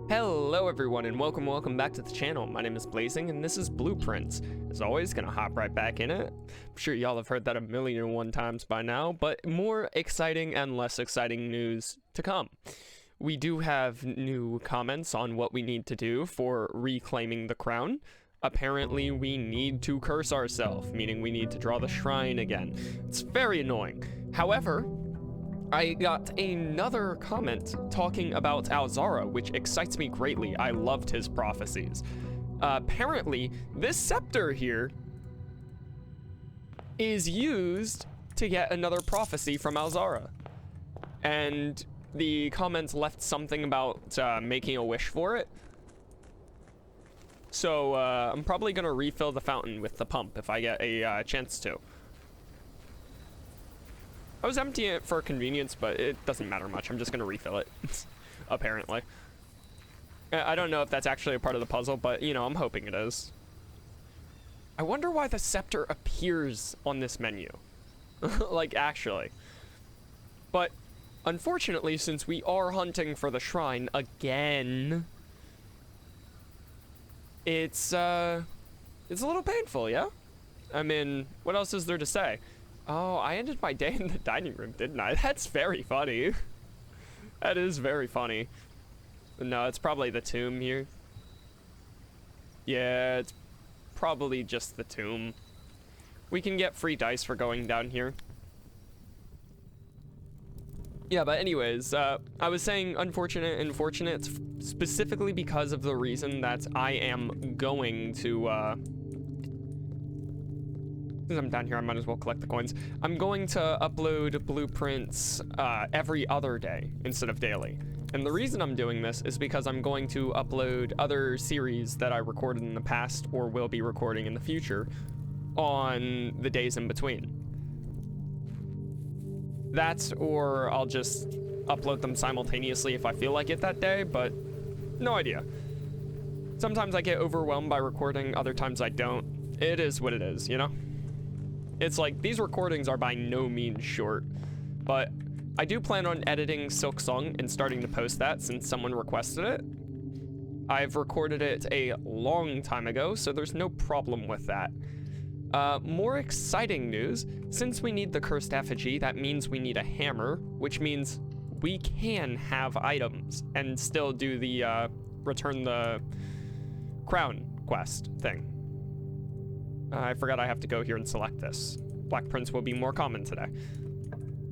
Hello everyone and welcome back to the channel. My name is Blazing and this is Blueprints. As always, gonna hop right back in it. I'm sure y'all have heard that a million and one times by now, but more exciting and less exciting news to come. We do have new comments on what we need to do for reclaiming the crown. Apparently we need to curse ourselves, meaning we need to draw the shrine again. It's very annoying. However, I got another comment talking about Alzara, which excites me greatly. I loved his prophecies. Apparently, this scepter here is used to get another prophecy from Alzara. And the comments left something about making a wish for it. So I'm probably going to refill the fountain with the pump if I get a chance to. I was emptying it for convenience, but it doesn't matter much. I'm just going to refill it, apparently. I don't know if that's actually a part of the puzzle, but, you know, I'm hoping it is. I wonder why the scepter appears on this menu. Like, actually. But, unfortunately, since we are hunting for the shrine again, it's a little painful, yeah? I mean, what else is there to say? Oh, I ended my day in the dining room, didn't I? That's very funny. That is very funny. No, it's probably the tomb here. Yeah, it's probably just the tomb. We can get free dice for going down here. Yeah, but anyways, I was saying unfortunate and fortunate specifically because of the reason that I am going to, since I'm down here, I might as well collect the coins. I'm going to upload blueprints every other day instead of daily. And the reason I'm doing this is because I'm going to upload other series that I recorded in the past or will be recording in the future on the days in between. That's, or I'll just upload them simultaneously if I feel like it that day, but no idea. Sometimes I get overwhelmed by recording, other times I don't. It is what it is, you know? It's like, these recordings are by no means short, but I do plan on editing Silk Song and starting to post that since someone requested it. I've recorded it a long time ago, so there's no problem with that. More exciting news, since we need the cursed effigy, that means we need a hammer, which means we can have items and still do the return the crown quest thing. I forgot I have to go here and select this. Black Prince will be more common today.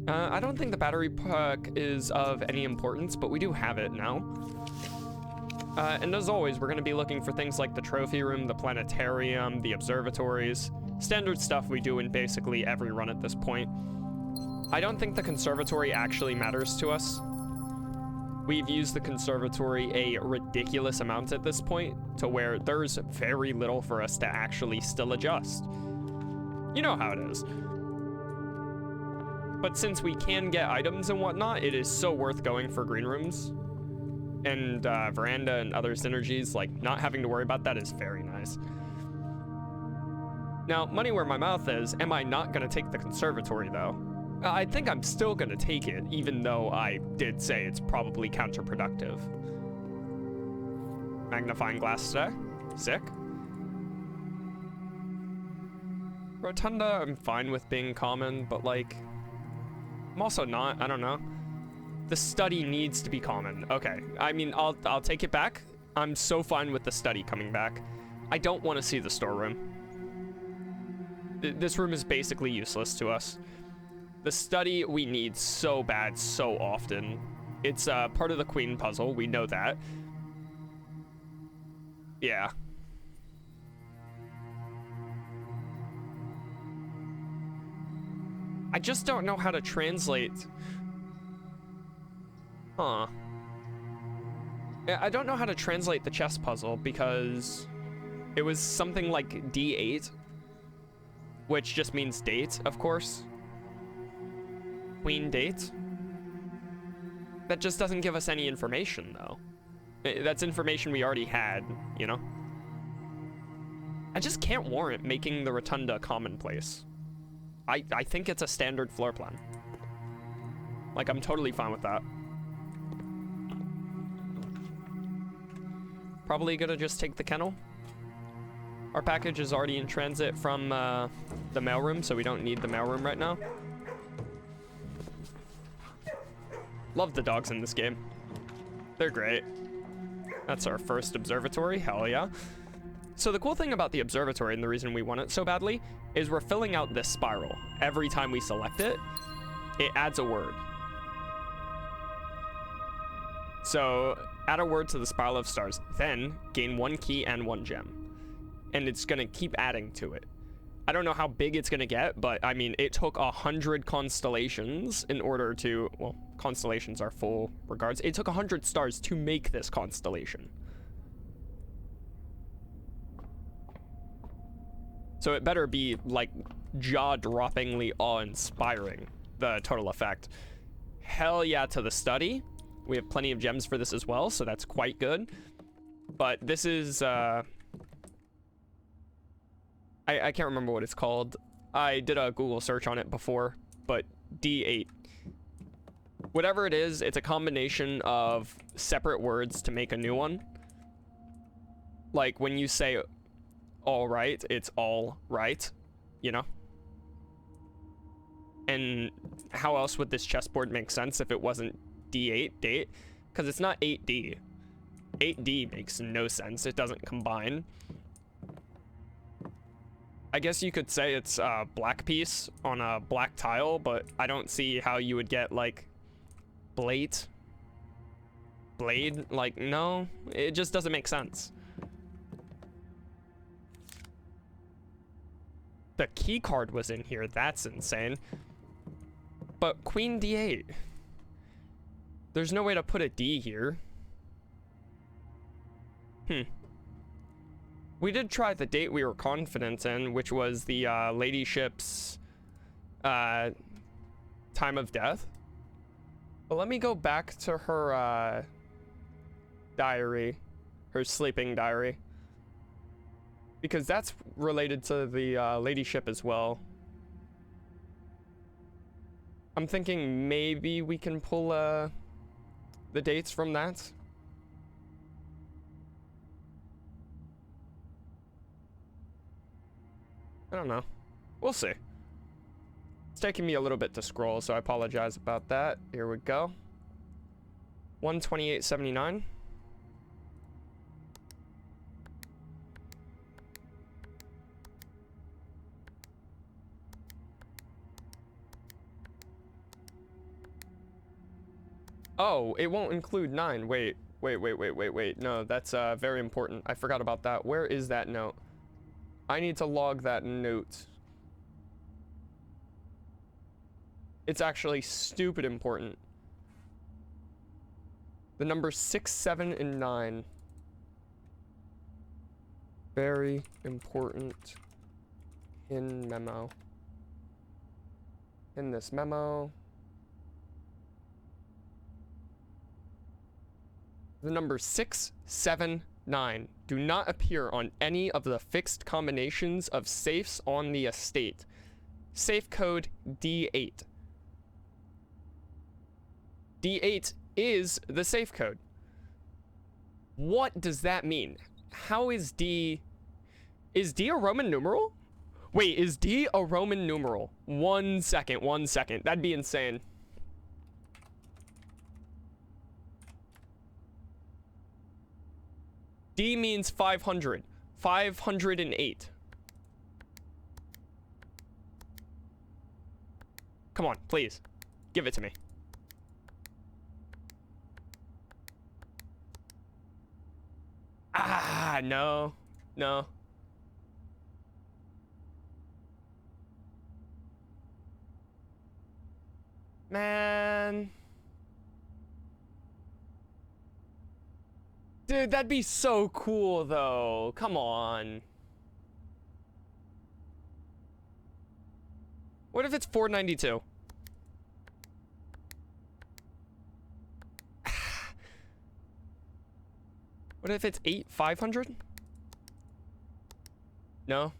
I don't think the battery pack is of any importance, but we do have it now. And as always, we're going to be looking for things like the trophy room, the planetarium, the observatories. Standard stuff we do in basically every run at this point. I don't think the conservatory actually matters to us. We've used the conservatory a ridiculous amount at this point, to where there's very little for us to actually still adjust. You know how it is. But since we can get items and whatnot, it is so worth going for green rooms. And veranda and other synergies, like not having to worry about that is very nice. Now, money where my mouth is, am I not gonna take the conservatory though? I think I'm still gonna take it, even though I did say it's probably counterproductive. Magnifying glass today? Sick. Rotunda, I'm fine with being common, but like, I'm also not, I don't know. The study needs to be common. Okay, I mean, I'll take it back. I'm so fine with the study coming back. I don't want to see the storeroom. This room is basically useless to us. The study we need so bad, so often. It's part of the queen puzzle, we know that. Yeah. I just don't know how to translate. Huh. Yeah, I don't know how to translate the chess puzzle because it was something like D8, which just means date, of course. Queen date. That just doesn't give us any information, though. That's information we already had, you know? I just can't warrant making the rotunda commonplace. I think it's a standard floor plan. Like, I'm totally fine with that. Probably gonna just take the kennel. Our package is already in transit from the mailroom, so we don't need the mailroom right now. Love the dogs in this game. They're great. That's our first observatory, hell yeah. So the cool thing about the observatory, and the reason we want it so badly, is we're filling out this spiral. Every time we select it, it adds a word. So add a word to the spiral of stars, then gain 1 key and 1 gem. And it's gonna keep adding to it. I don't know how big it's gonna get, but I mean, it took 100 constellations in order to, well, constellations are full regards. It took 100 stars to make this constellation. So it better be like jaw-droppingly awe-inspiring, the total effect. Hell yeah to the study. We have plenty of gems for this as well, so that's quite good. But this is, I can't remember what it's called. I did a Google search on it before, but D8. Whatever it is, it's a combination of separate words to make a new one. Like when you say all right, it's all right, you know? And how else would this chessboard make sense if it wasn't D8, date? Because it's not 8D. 8D makes no sense. It doesn't combine. I guess you could say it's a black piece on a black tile, but I don't see how you would get like blade. Like, no, it just doesn't make sense. The key card was in here. That's insane. But queen D8. There's no way to put a D here. We did try the date we were confident in, which was the ladyship's time of death. But let me go back to her diary, her sleeping diary, because that's related to the ladyship as well. I'm thinking maybe we can pull the dates from that. I don't know. We'll see. It's taking me a little bit to scroll, so I apologize about that. Here we go. 128.79. Oh, it won't include 9. Wait. No, that's very important. I forgot about that. Where is that note? I need to log that note. It's actually stupid important. The numbers 6, 7, and 9. Very important in memo. In this memo. The numbers 6, 7, 9 do not appear on any of the fixed combinations of safes on the estate. Safe code D8. D8 is the safe code. What does that mean? How is D... Is D a Roman numeral? Wait, is D a Roman numeral? 1 second. That'd be insane. D means 500. 508. Come on, please. Give it to me. Ah, no. No. Man. Dude, that'd be so cool, though. Come on. What if it's 492? What if it's 500? No.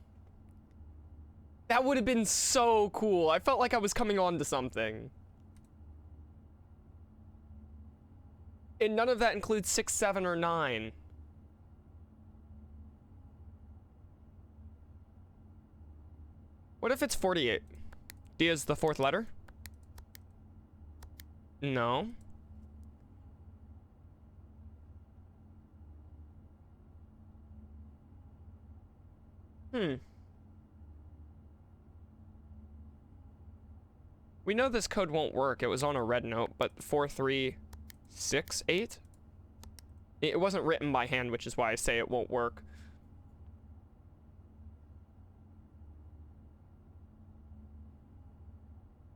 That would have been so cool. I felt like I was coming on to something. And none of that includes 6, 7, or 9. What if it's 48? D is the fourth letter? No. We know this code won't work. It was on a red note, but 4368? It wasn't written by hand, which is why I say it won't work.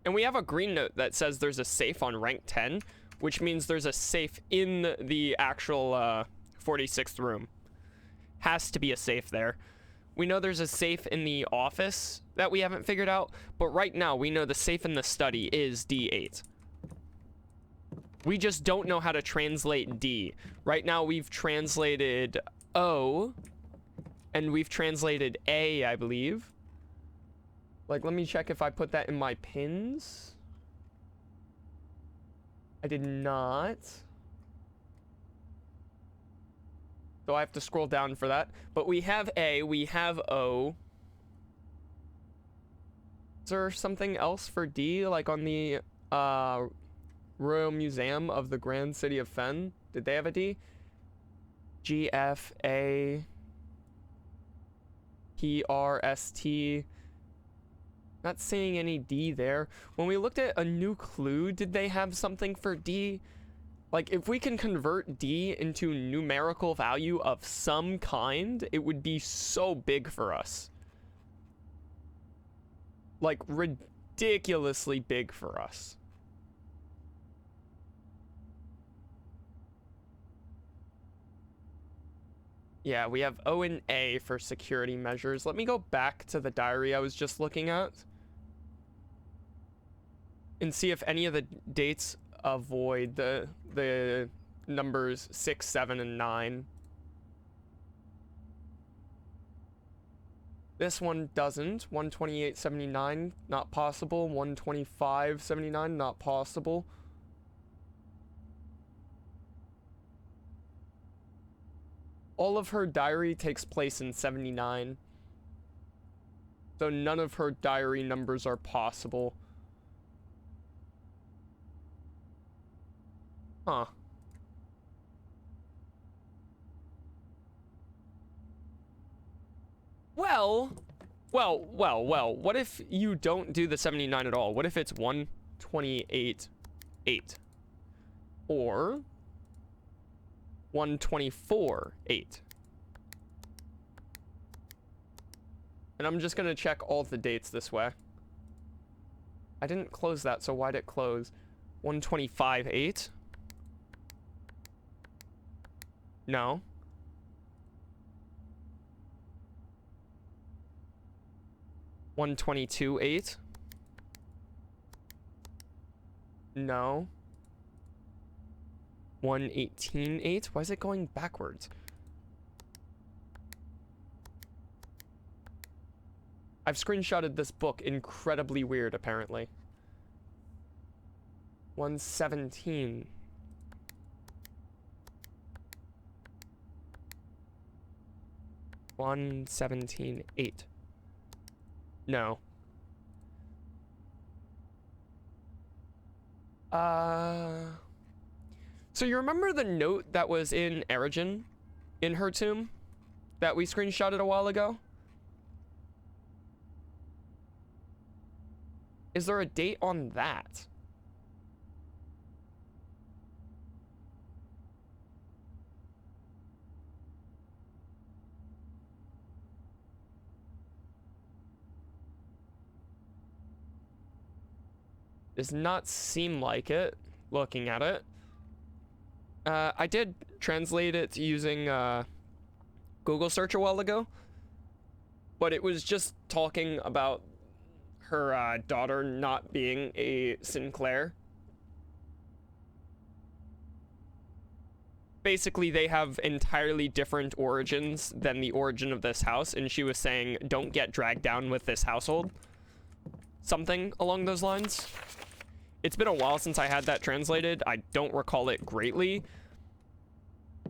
And we have a green note that says there's a safe on rank 10, which means there's a safe in the actual 46th room. Has to be a safe there. We know there's a safe in the office that we haven't figured out, but right now we know the safe in the study is D8. We just don't know how to translate D. Right now we've translated O, and we've translated A, I believe. Like, let me check if I put that in my pins. I did not. So I have to scroll down for that. But we have A, we have O. Is there something else for D, like on the Royal Museum of the Grand City of Fen? Did they have a D? G, F, A, P, R, S, T. Not seeing any D there. When we looked at a new clue, did they have something for D? Like, if we can convert D into numerical value of some kind, it would be so big for us. Like, ridiculously big for us. Yeah, we have O and A for security measures. Let me go back to the diary I was just looking at and see if any of the dates avoid the numbers 6, 7, and 9. This one doesn't. 128.79, not possible. 125.79, not possible. All of her diary takes place in 79. So none of her diary numbers are possible. Huh. Well, what if you don't do the 79 at all? What if it's 128.8? Or 124.8? And I'm just gonna check all the dates this way. I didn't close that, so why'd it close? 125.8? No. $122.8? No. 118.8? Why is it going backwards? I've screenshotted this book. Incredibly weird, apparently. 117. $117.8. No. So you remember the note that was in Erogen, in her tomb, that we screenshotted a while ago? Is there a date on that? Does not seem like it, looking at it. I did translate it using Google search a while ago, but it was just talking about her daughter not being a Sinclair. Basically, they have entirely different origins than the origin of this house, and she was saying, don't get dragged down with this household. Something along those lines. It's been a while since I had that translated. I don't recall it greatly.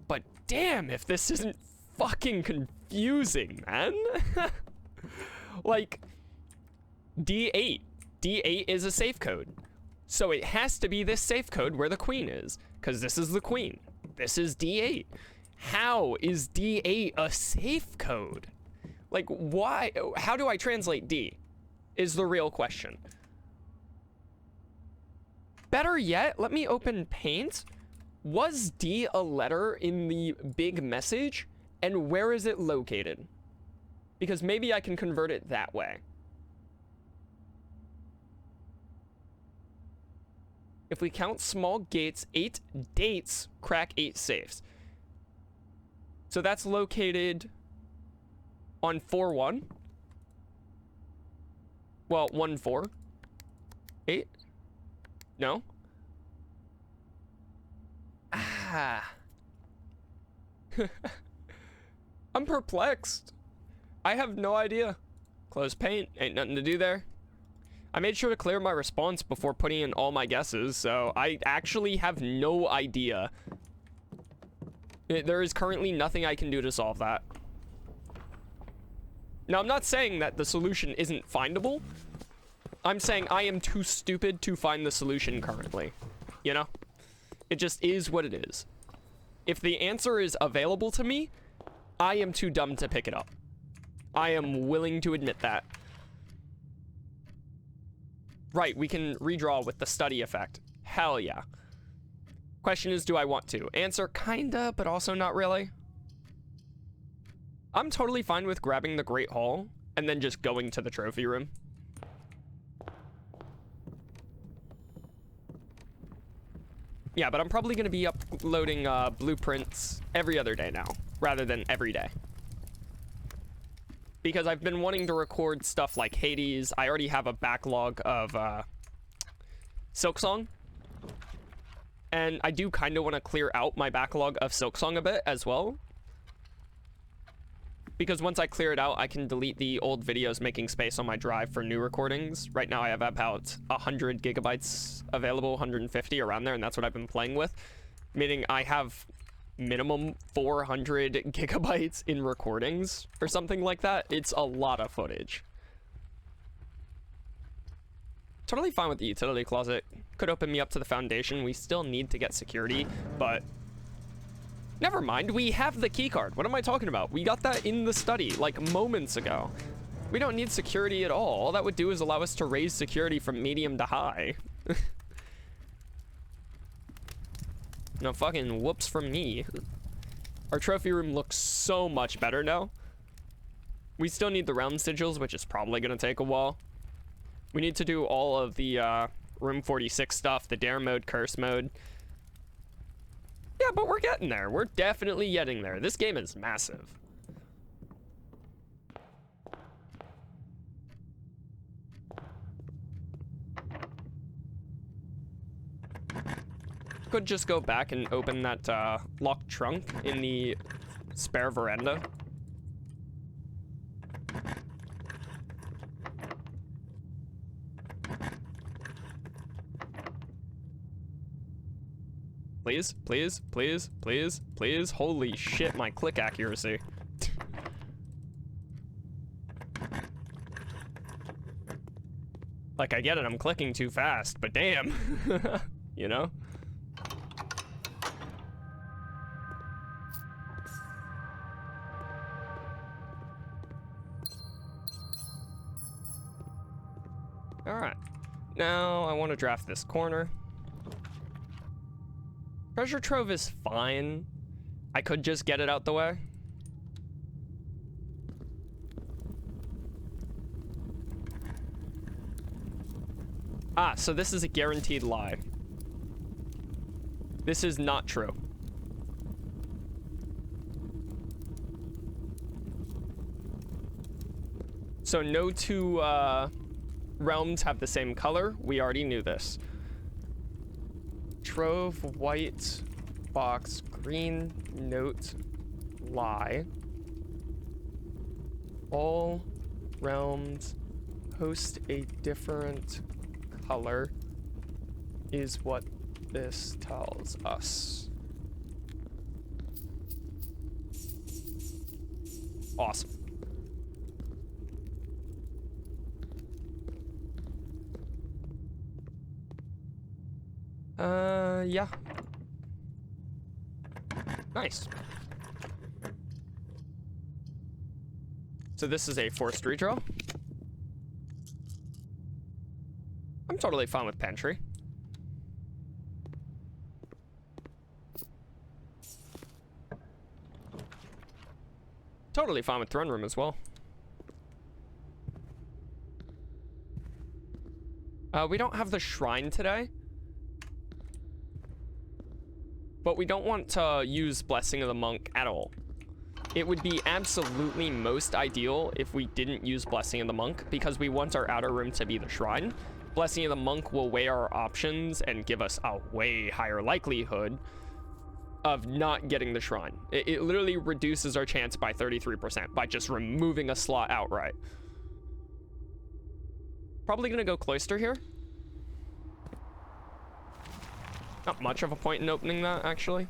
But damn, if this isn't fucking confusing, man. Like, D8. D8 is a safe code. So it has to be this safe code where the queen is, because this is the queen. This is D8. How is D8 a safe code? Like, why? How do I translate D? Is the real question. Better yet, let me open Paint. Was D a letter in the big message? And where is it located? Because maybe I can convert it that way. If we count small gates, 8 dates crack 8 safes. So that's located on 4-1. Well, 1-4. 8? No? Ah. I'm perplexed. I have no idea. Close Paint. Ain't nothing to do there. I made sure to clear my response before putting in all my guesses, so I actually have no idea. There is currently nothing I can do to solve that. Now, I'm not saying that the solution isn't findable. I'm saying I am too stupid to find the solution currently. You know? It just is what it is. If the answer is available to me, I am too dumb to pick it up. I am willing to admit that. Right, we can redraw with the study effect. Hell yeah. Question is, do I want to? Answer, kinda, but also not really. I'm totally fine with grabbing the Great Hall and then just going to the trophy room. Yeah, but I'm probably going to be uploading blueprints every other day now, rather than every day. Because I've been wanting to record stuff like Hades. I already have a backlog of Silksong. And I do kind of want to clear out my backlog of Silksong a bit as well. Because once I clear it out, I can delete the old videos, making space on my drive for new recordings. Right now I have about 100 gigabytes available, 150 around there, and that's what I've been playing with. Meaning I have minimum 400 gigabytes in recordings or something like that. It's a lot of footage. Totally fine with the utility closet. Could open me up to the foundation. We still need to get security, but never mind. We have the key card. What am I talking about? We got that in the study like moments ago. We don't need security at all. All that would do is allow us to raise security from medium to high. No fucking whoops from me. Our trophy room looks so much better now. We still need the realm sigils, which is probably gonna take a while. We need to do all of the room 46 stuff, the dare mode, curse mode. Yeah, but we're getting there. We're definitely getting there. This game is massive. Could just go back and open that locked trunk in the spare veranda. Please, please, please, please, please. Holy shit, my click accuracy. Like, I get it, I'm clicking too fast, but damn. You know? Alright. Now, I want to draft this corner. Treasure trove is fine. I could just get it out the way. Ah, so this is a guaranteed lie. This is not true. So no two realms have the same color. We already knew this. Trove, white, box, green, note, lie. All realms host a different color is what this tells us. Awesome. Yeah. Nice. So this is a forced redraw. I'm totally fine with pantry. Totally fine with throne room as well. We don't have the shrine today. But we don't want to use Blessing of the Monk at all. It would be absolutely most ideal if we didn't use Blessing of the Monk, because we want our outer room to be the shrine. Blessing of the Monk will weigh our options and give us a way higher likelihood of not getting the shrine. It literally reduces our chance by 33% by just removing a slot outright. Probably gonna go Cloister here. Not much of a point in opening that, actually.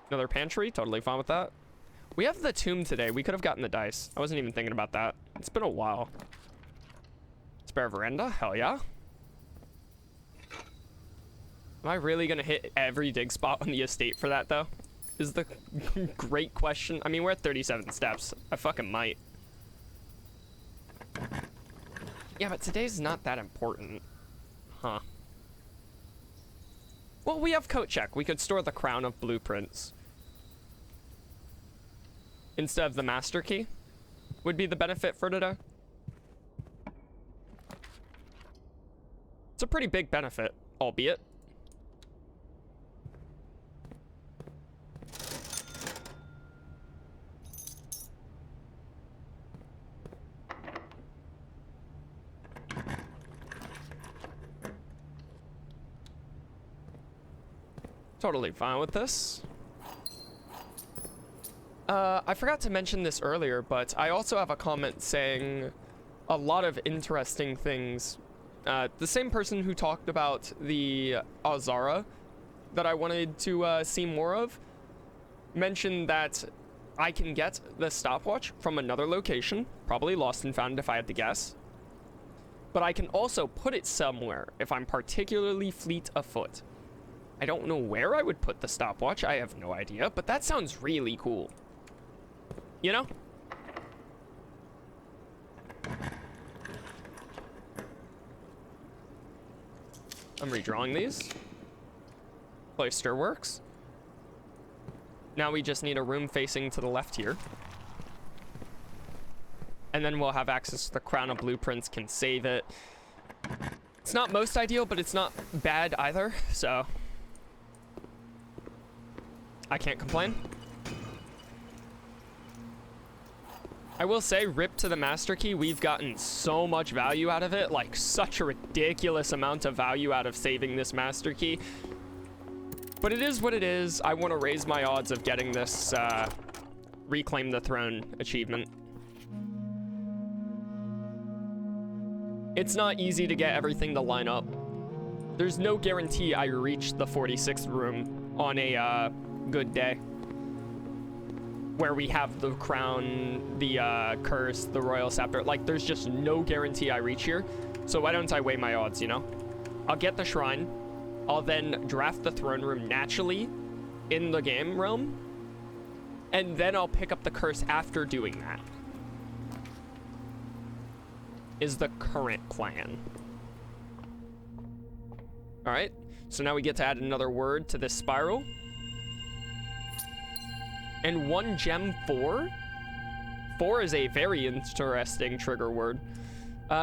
Another pantry, totally fine with that. We have the tomb today. We could have gotten the dice. I wasn't even thinking about that. It's been a while. Spare veranda, hell yeah. Am I really gonna hit every dig spot on the estate for that, though? Is the great question. I mean, we're at 37 steps. I fucking might. Yeah, but today's not that important. Huh. Well, we have coat check. We could store the crown of blueprints instead of the master key. Would be the benefit for today. It's a pretty big benefit, albeit. Totally fine with this. I forgot to mention this earlier, but I also have a comment saying a lot of interesting things. The same person who talked about the Azara that I wanted to see more of mentioned that I can get the stopwatch from another location, probably lost and found if I had to guess. But I can also put it somewhere if I'm particularly fleet of foot. I don't know where I would put the stopwatch, I have no idea, but that sounds really cool. You know? I'm redrawing these. Cloister works. Now we just need a room facing to the left here. And then we'll have access to the crown of blueprints, can save it. It's not most ideal, but it's not bad either, so I can't complain. I will say, rip to the master key, we've gotten so much value out of it, like such a ridiculous amount of value out of saving this master key. But it is what it is. I want to raise my odds of getting this Reclaim the Throne achievement. It's not easy to get everything to line up. There's no guarantee I reach the 46th room on a good day, where we have the crown, the curse, the royal scepter. Like, there's just no guarantee I reach here. So why don't I weigh my odds, you know? I'll get the shrine. I'll then draft the throne room naturally in the game realm. And then I'll pick up the curse after doing that. Is the current plan. All right, so now we get to add another word to this spiral. And 1 gem 4. 4 is a very interesting trigger word.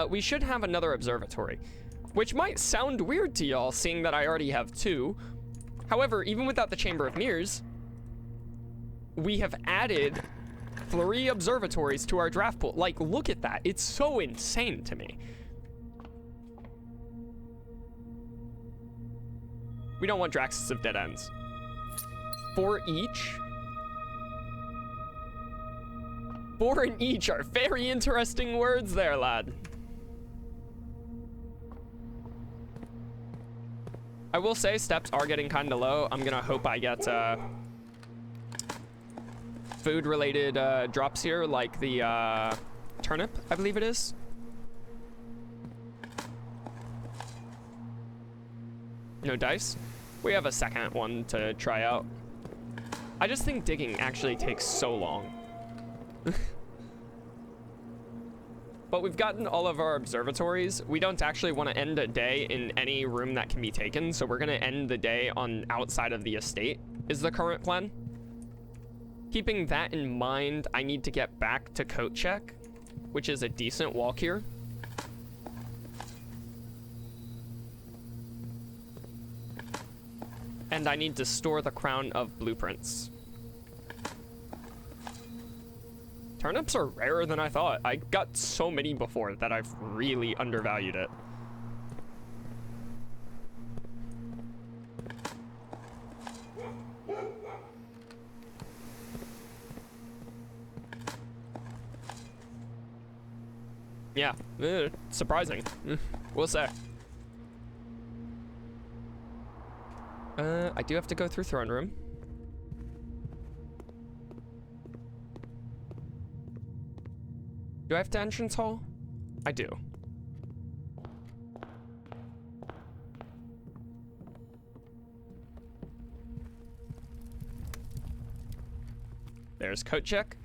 We should have another observatory, which might sound weird to y'all, seeing that I already have 2. However, even without the Chamber of Mirrors, we have added 3 observatories to our draft pool. Like, look at that. It's so insane to me. We don't want Draxus of Dead Ends. 4 each. 4 in each are very interesting words there, lad. I will say steps are getting kind of low. I'm gonna hope I get food-related drops here, like the turnip, I believe it is. No dice. We have a second one to try out. I just think digging actually takes so long. But we've gotten all of our observatories. We don't actually want to end a day in any room that can be taken, so we're going to end the day on outside of the estate, is the current plan. Keeping that in mind, I need to get back to coat check, which is a decent walk here. And I need to store the crown of blueprints. Turnips are rarer than I thought. I got so many before that I've really undervalued it. Yeah, surprising. We'll say. I do have to go through throne room. Do I have to entrance hall? I do. There's coat check.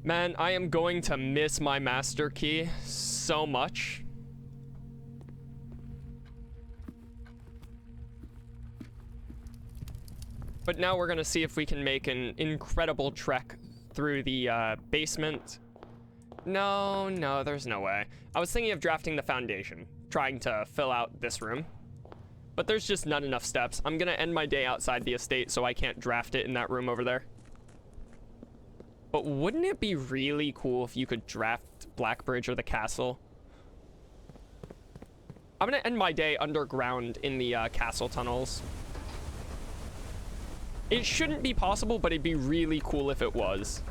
Man, I am going to miss my master key so much. But now we're gonna see if we can make an incredible trek through the basement. No, there's no way. I was thinking of drafting the foundation, trying to fill out this room. But there's just not enough steps. I'm gonna end my day outside the estate, so I can't draft it in that room over there. But wouldn't it be really cool if you could draft Blackbridge or the castle? I'm gonna end my day underground in the castle tunnels. It shouldn't be possible, but it'd be really cool if it was.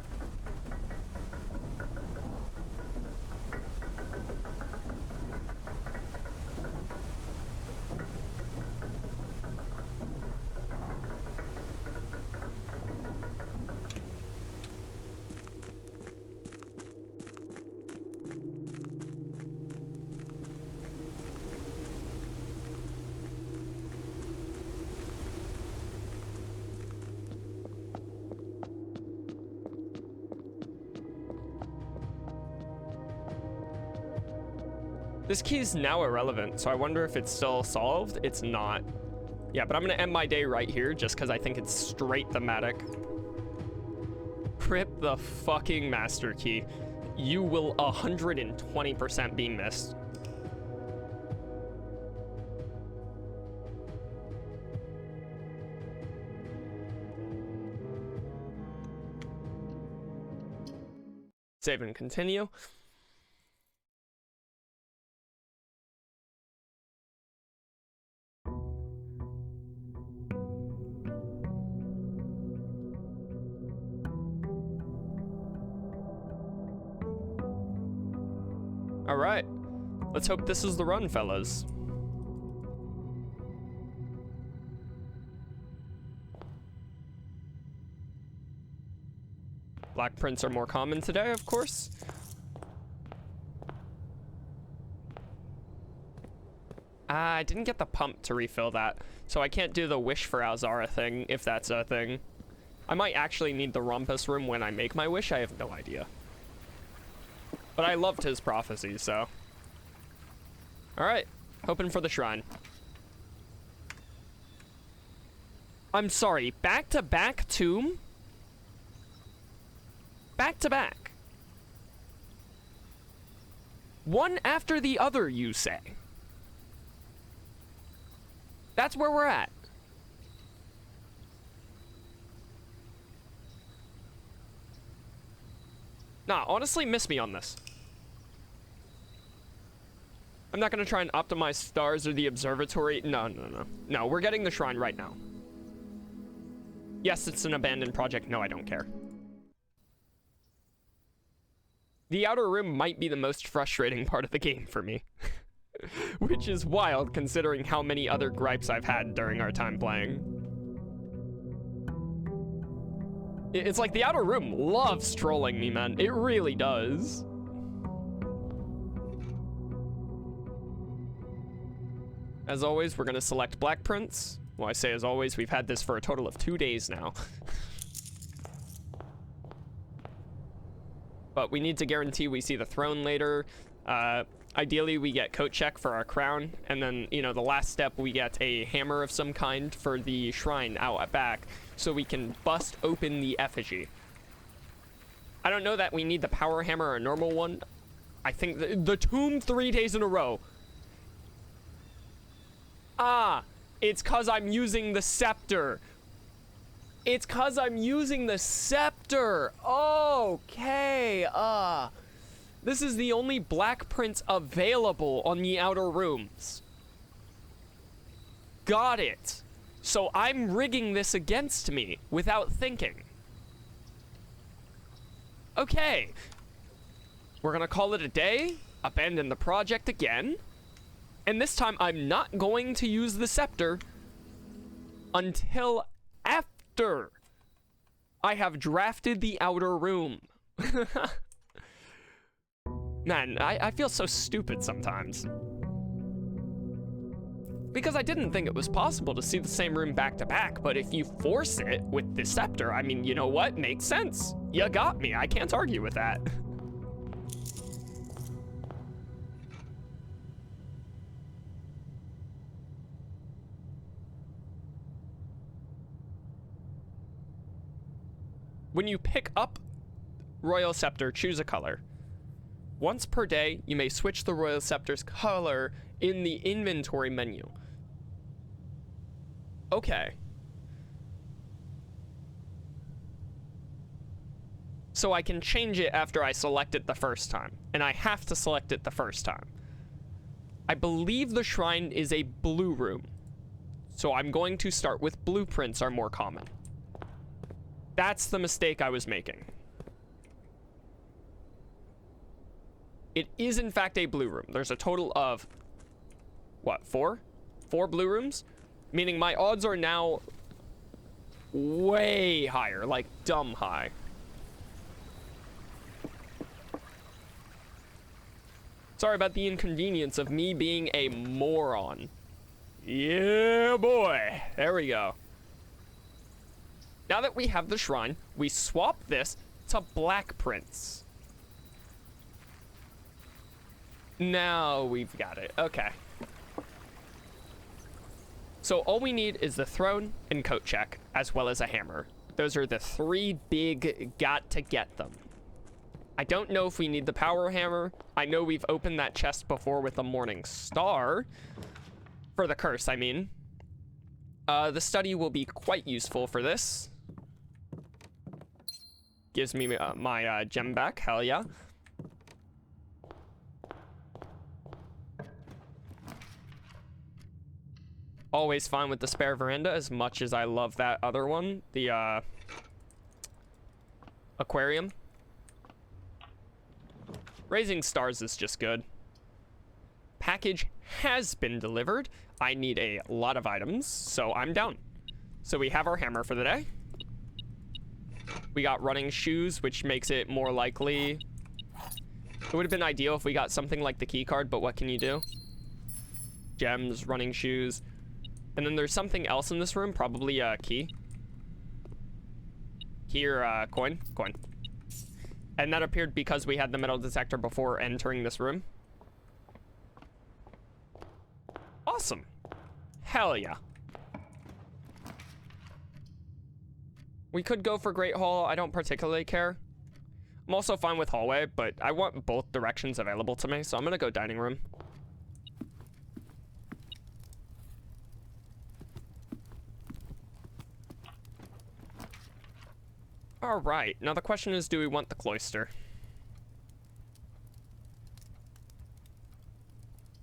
This key is now irrelevant, so I wonder if it's still solved. It's not. Yeah, but I'm gonna end my day right here just because I think it's straight thematic. Rip the fucking master key. You will 120% be missed. Save and continue. All right, let's hope this is the run, fellas. Black prints are more common today, of course. I didn't get the pump to refill that, so I can't do the wish for Alzara thing, if that's a thing. I might actually need the Rumpus room when I make my wish, I have no idea. But I loved his prophecy, so. Alright, hoping for the shrine. I'm sorry, back-to-back tomb? Back-to-back. One after the other, you say? That's where we're at. Nah, honestly, miss me on this. I'm not gonna try and optimize stars or the observatory. No. No, we're getting the shrine right now. Yes, it's an abandoned project. No, I don't care. The outer room might be the most frustrating part of the game for me. Which is wild, considering how many other gripes I've had during our time playing. It's like the outer room loves trolling me, man. It really does. As always, we're going to select Black Prince. Well, I say as always, we've had this for a total of 2 days now. But we need to guarantee we see the throne later. Ideally, we get coat check for our crown. And then, you know, the last step, we get a hammer of some kind for the shrine out at back. So we can bust open the effigy. I don't know that we need the power hammer or a normal one. I think the tomb 3 days in a row. Ah, it's because I'm using the scepter. It's because I'm using the scepter. Okay. This is the only Black Prince available on the outer rooms. Got it. So I'm rigging this against me without thinking. Okay. We're gonna call it a day, abandon the project again, and this time I'm not going to use the scepter until after I have drafted the outer room. Man, I feel so stupid sometimes. Because I didn't think it was possible to see the same room back to back, but if you force it with the scepter, I mean, you know what? Makes sense. You got me. I can't argue with that. When you pick up Royal Scepter, choose a color. Once per day, you may switch the Royal Scepter's color in the inventory menu. Okay. So I can change it after I select it the first time, and I have to select it the first time. I believe the shrine is a blue room, so I'm going to start with blueprints are more common. That's the mistake I was making. It is in fact a blue room. There's a total of, what, 4? 4 blue rooms? Meaning my odds are now way higher, like dumb high. Sorry about the inconvenience of me being a moron. Yeah, boy. There we go. Now that we have the shrine, we swap this to Black Prince. Now we've got it. Okay. So all we need is the throne and coat check, as well as a hammer. Those are the 3 big got to get them. I don't know if we need the power hammer. I know we've opened that chest before with the morning star. For the curse, I mean. The study will be quite useful for this. Gives me my gem back. Hell yeah. Always fine with the spare veranda, as much as I love that other one. The aquarium. Raising stars is just good. Package has been delivered. I need a lot of items, so I'm down. So we have our hammer for the day. We got running shoes, which makes it more likely. It would have been ideal if we got something like the key card, but what can you do? Gems, running shoes. And then there's something else in this room, probably a key. Key or coin? Coin. And that appeared because we had the metal detector before entering this room. Awesome. Hell yeah. We could go for Great Hall. I don't particularly care. I'm also fine with hallway, but I want both directions available to me, so I'm gonna go dining room. All right, now the question is, do we want the cloister?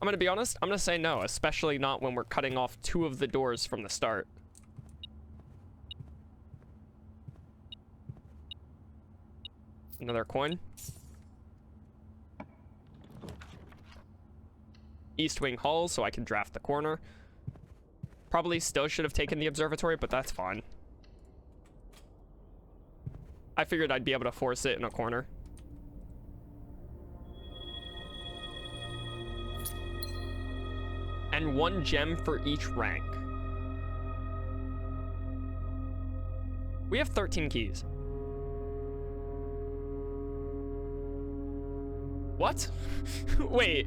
I'm gonna be honest, I'm gonna say no, especially not when we're cutting off 2 of the doors from the start. Another coin. East Wing Hall, so I can draft the corner. Probably still should have taken the observatory, but that's fine. I figured I'd be able to force it in a corner. then 1 gem for each rank. We have 13 keys. What? Wait,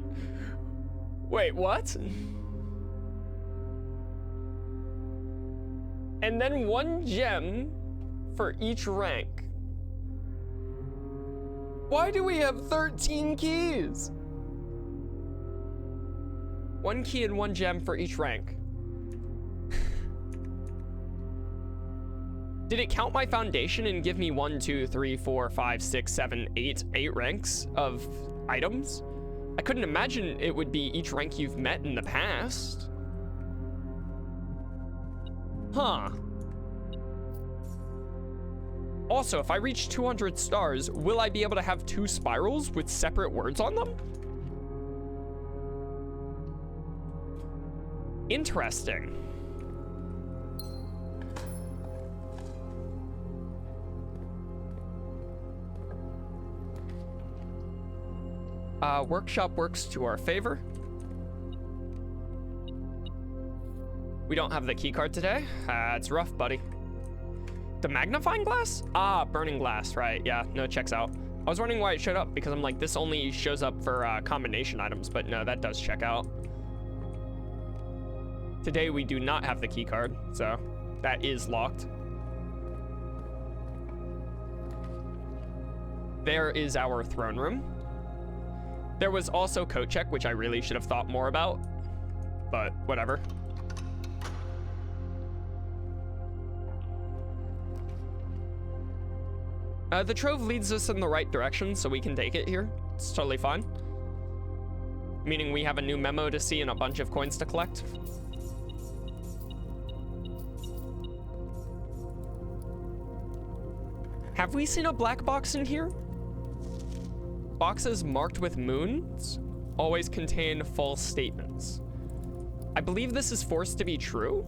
what? And then 1 gem for each rank. Why do we have 13 keys? 1 key and 1 gem for each rank. Did it count my foundation and give me 1, 2, 3, 4, 5, 6, 7, 8 ranks of items? I couldn't imagine it would be each rank you've met in the past. Huh. Also, if I reach 200 stars, will I be able to have 2 spirals with separate words on them? Interesting. Workshop works to our favor. We don't have the keycard today. It's rough, buddy. The magnifying glass? Ah, burning glass, right. Yeah, no, it checks out. I was wondering why it showed up, because I'm like, this only shows up for combination items, but no, that does check out. Today we do not have the keycard, so that is locked. There is our throne room. There was also coat check, which I really should have thought more about, but whatever. The trove leads us in the right direction, so we can take it here. It's totally fine. Meaning we have a new memo to see and a bunch of coins to collect. Have we seen a black box in here? Boxes marked with moons always contain false statements. I believe this is forced to be true,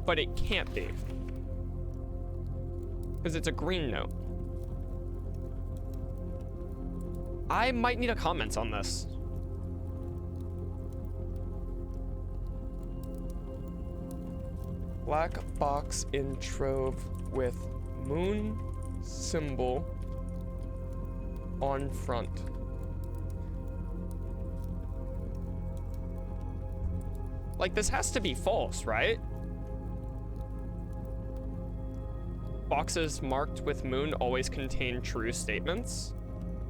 but it can't be, because it's a green note. I might need a comment on this. Black box in trove with moon symbol on front. Like, this has to be false, right? Boxes marked with moon always contain true statements,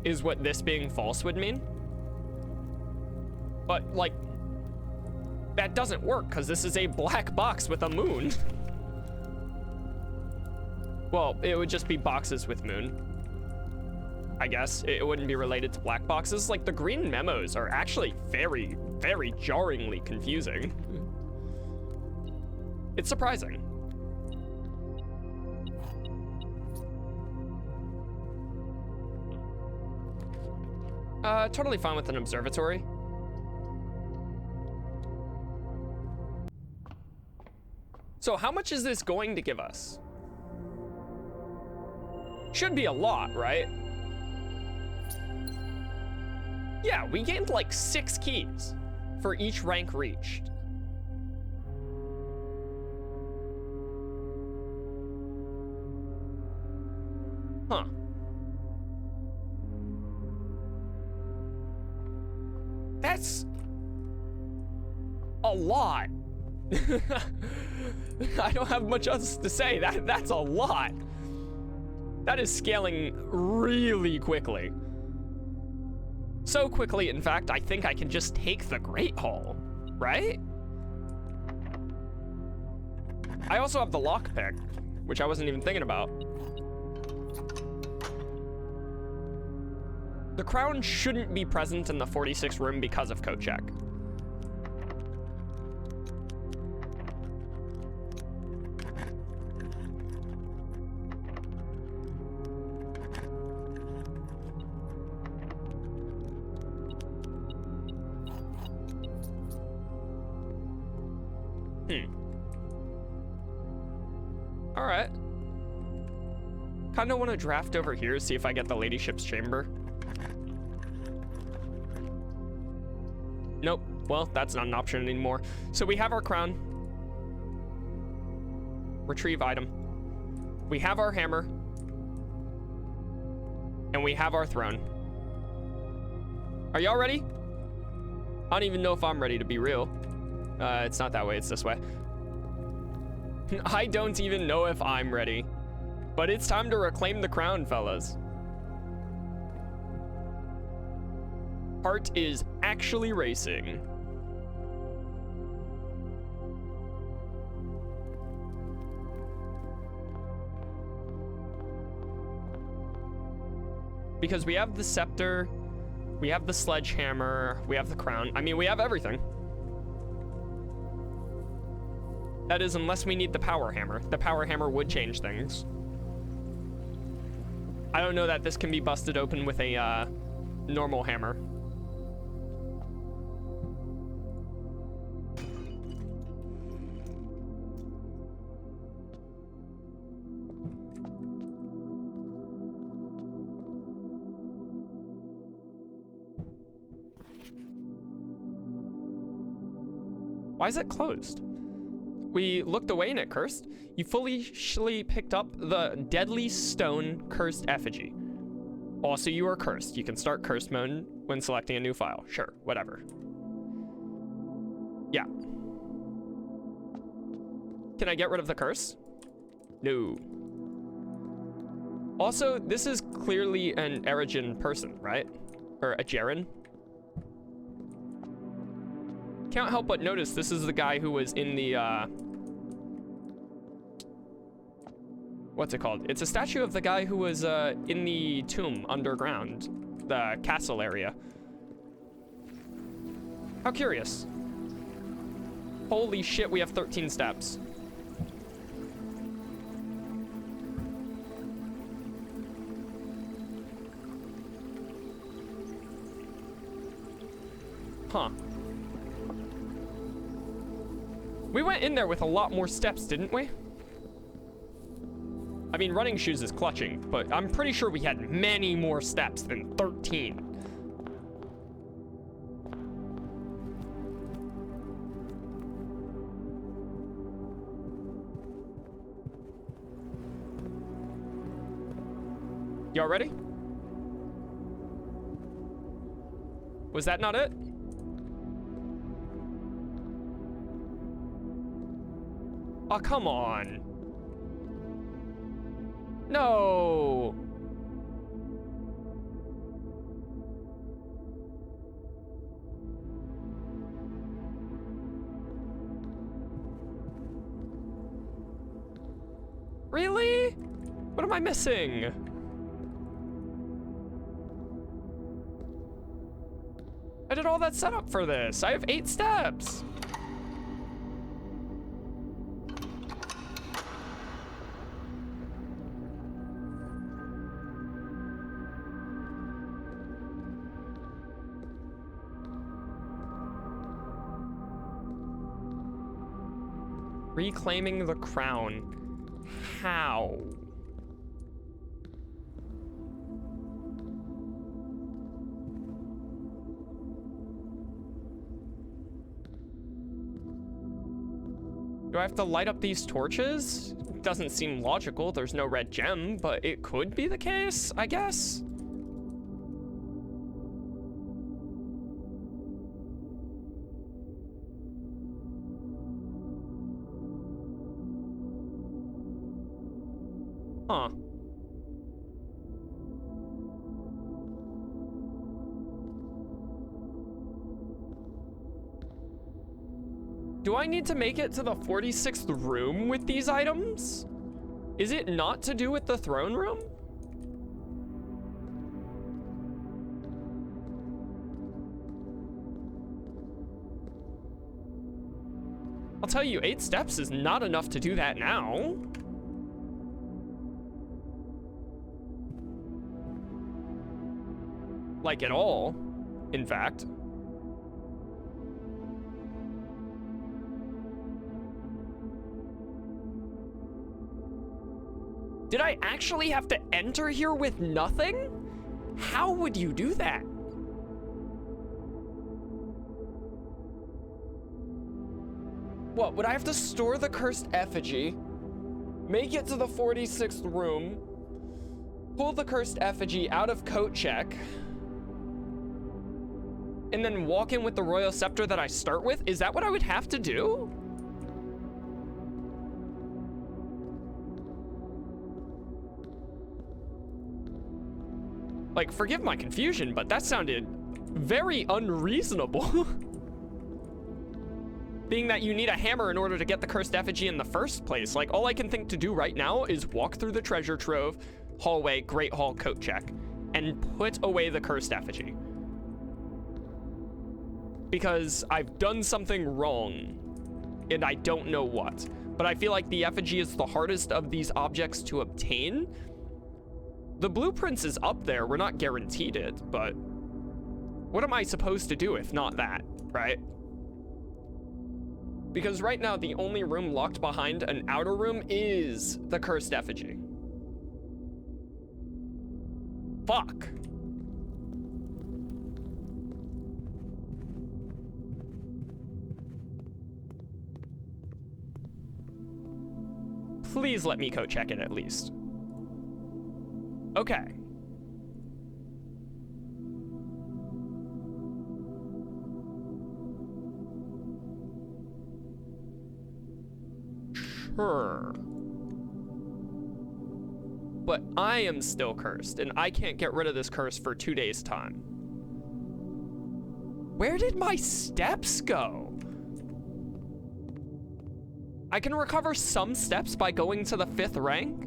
is what this being false would mean. But, like, that doesn't work, because this is a black box with a moon. Well, it would just be boxes with moon, I guess. It wouldn't be related to black boxes. Like, the green memos are actually very, very jarringly confusing. It's surprising. Totally fine with an observatory. So how much is this going to give us? Should be a lot, right? Yeah, we gained like 6 keys for each rank reached. Huh. That's a lot. I don't have much else to say. That's a lot. That is scaling really quickly. So quickly, in fact, I think I can just take the Great Hall, right? I also have the lockpick, which I wasn't even thinking about. The crown shouldn't be present in the 46 room because of code check. All right. Kind of want to draft over here, see if I get the ladyship's chamber. Nope. Well, that's not an option anymore. So we have our crown. Retrieve item. We have our hammer. And we have our throne. Are y'all ready? I don't even know if I'm ready, to be real. It's not that way, it's this way. I don't even know if I'm ready. But it's time to reclaim the crown, fellas. Heart is actually racing. Because we have the scepter, we have the sledgehammer, we have the crown. I mean, we have everything. That is, unless we need the power hammer. The power hammer would change things. I don't know that this can be busted open with a normal hammer. Why is it closed? We looked away and it cursed. You foolishly picked up the deadly stone cursed effigy. Also, you are cursed. You can start cursed mode when selecting a new file. Sure, whatever. Yeah. Can I get rid of the curse? No. Also, this is clearly an Erogen person, right? Or a Jaren. Can't help but notice this is the guy who was in the, what's it called? It's a statue of the guy who was in the tomb underground, the castle area. How curious. Holy shit, we have 13 steps. Huh. We went in there with a lot more steps, didn't we? I mean, running shoes is clutching, but I'm pretty sure we had many more steps than 13. Y'all ready? Was that not it? Oh, come on. No. Really? What am I missing? I did all that setup for this. I have 8 steps. Reclaiming the crown. How? Do I have to light up these torches? Doesn't seem logical. There's no red gem, but it could be the case, I guess. Huh. Do I need to make it to the 46th room with these items? Is it not to do with the throne room? I'll tell you, 8 steps is not enough to do that now. Like at all, in fact. Did I actually have to enter here with nothing? How would you do that? what, would I have to store the cursed effigy, make it to the 46th room, pull the cursed effigy out of coat check, and then walk in with the royal scepter that I start with? Is that what I would have to do? Like, forgive my confusion, but that sounded very unreasonable. Being that you need a hammer in order to get the cursed effigy in the first place. Like, all I can think to do right now is walk through the treasure trove, hallway, Great Hall, coat check, and put away the cursed effigy. Because I've done something wrong, and I don't know what. But I feel like the effigy is the hardest of these objects to obtain. The blueprints is up there, we're not guaranteed it, but what am I supposed to do if not that, right? Because right now, the only room locked behind an outer room is the cursed effigy. Fuck. Please let me coat check it at least. Okay. Sure. But I am still cursed, and I can't get rid of this curse for 2 days' time. Where did my steps go? I can recover some steps by going to the 5th rank?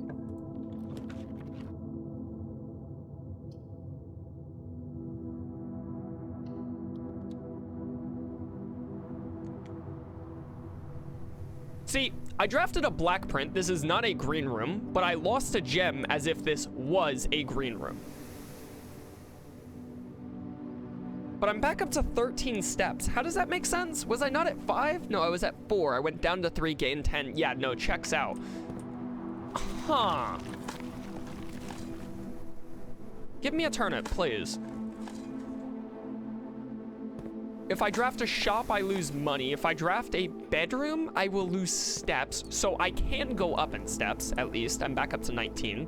See, I drafted a black print. This is not a green room, but I lost a gem as if this was a green room. But I'm back up to 13 steps. How does that make sense? Was I not at 5? No, I was at 4. I went down to 3, gained 10. Yeah, no, checks out. Huh. Give me a turnip, please. If I draft a shop, I lose money. If I draft a bedroom, I will lose steps. So I can go up in steps, at least. I'm back up to 19.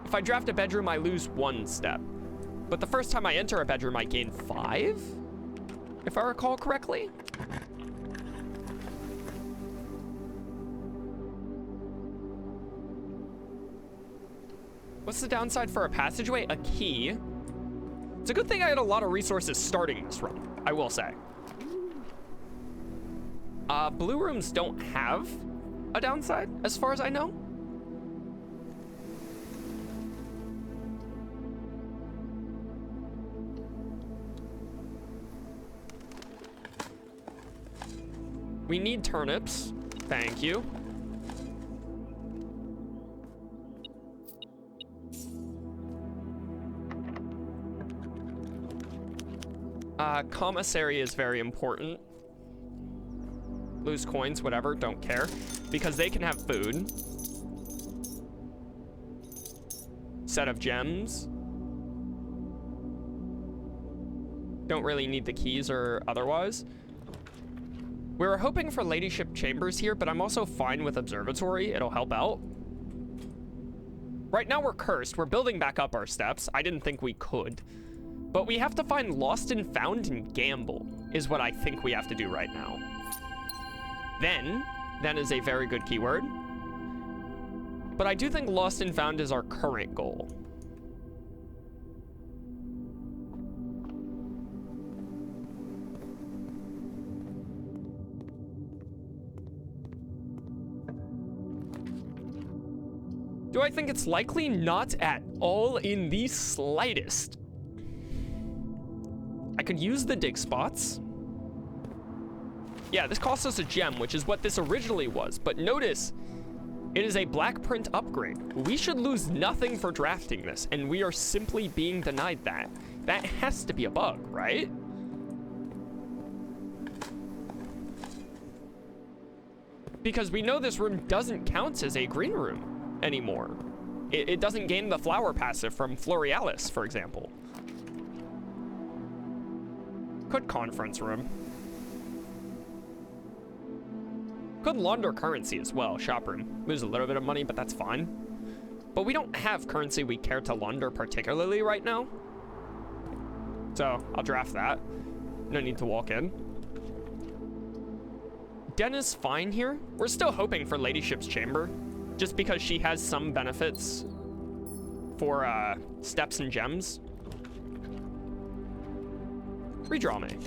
If I draft a bedroom, I lose 1 step. But the first time I enter a bedroom, I gain 5? If I recall correctly? What's the downside for a passageway? A key. It's a good thing I had a lot of resources starting this run, I will say. Blue rooms don't have a downside, as far as I know. We need turnips. Thank you. Commissary is very important. Lose coins, whatever, don't care. Because they can have food. Set of gems. Don't really need the keys or otherwise. We were hoping for ladyship chambers here, but I'm also fine with observatory. It'll help out. Right now we're cursed. We're building back up our steps. I didn't think we could. But we have to find lost and found and gamble is what I think we have to do right now. Then is a very good keyword. But I do think lost and found is our current goal. Do I think it's likely? Not at all, in the slightest. I could use the dig spots. Yeah, this costs us a gem, which is what this originally was. But notice, it is a black print upgrade. We should lose nothing for drafting this, and we are simply being denied that. That has to be a bug, right? Because we know this room doesn't count as a green room anymore. It doesn't gain the flower passive from Florealis, for example. Could conference room. Could launder currency as well. Shop room. Lose a little bit of money, but that's fine. But we don't have currency we care to launder particularly right now. So I'll draft that. No need to walk in. Den is fine here. We're still hoping for Ladyship's Chamber, just because she has some benefits for steps and gems. Redraw me.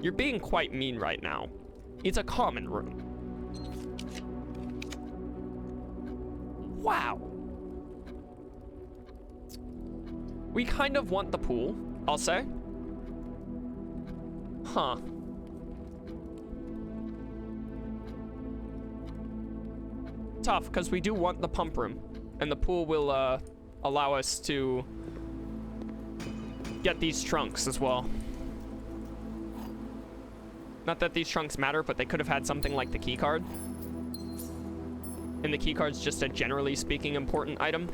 You're being quite mean right now. It's a common room. Wow. We kind of want the pool, I'll say. Huh. Tough, because we do want the pump room. And the pool will allow us to get these trunks as well. Not that these trunks matter, but they could have had something like the key card. And the key card's just a generally speaking important item.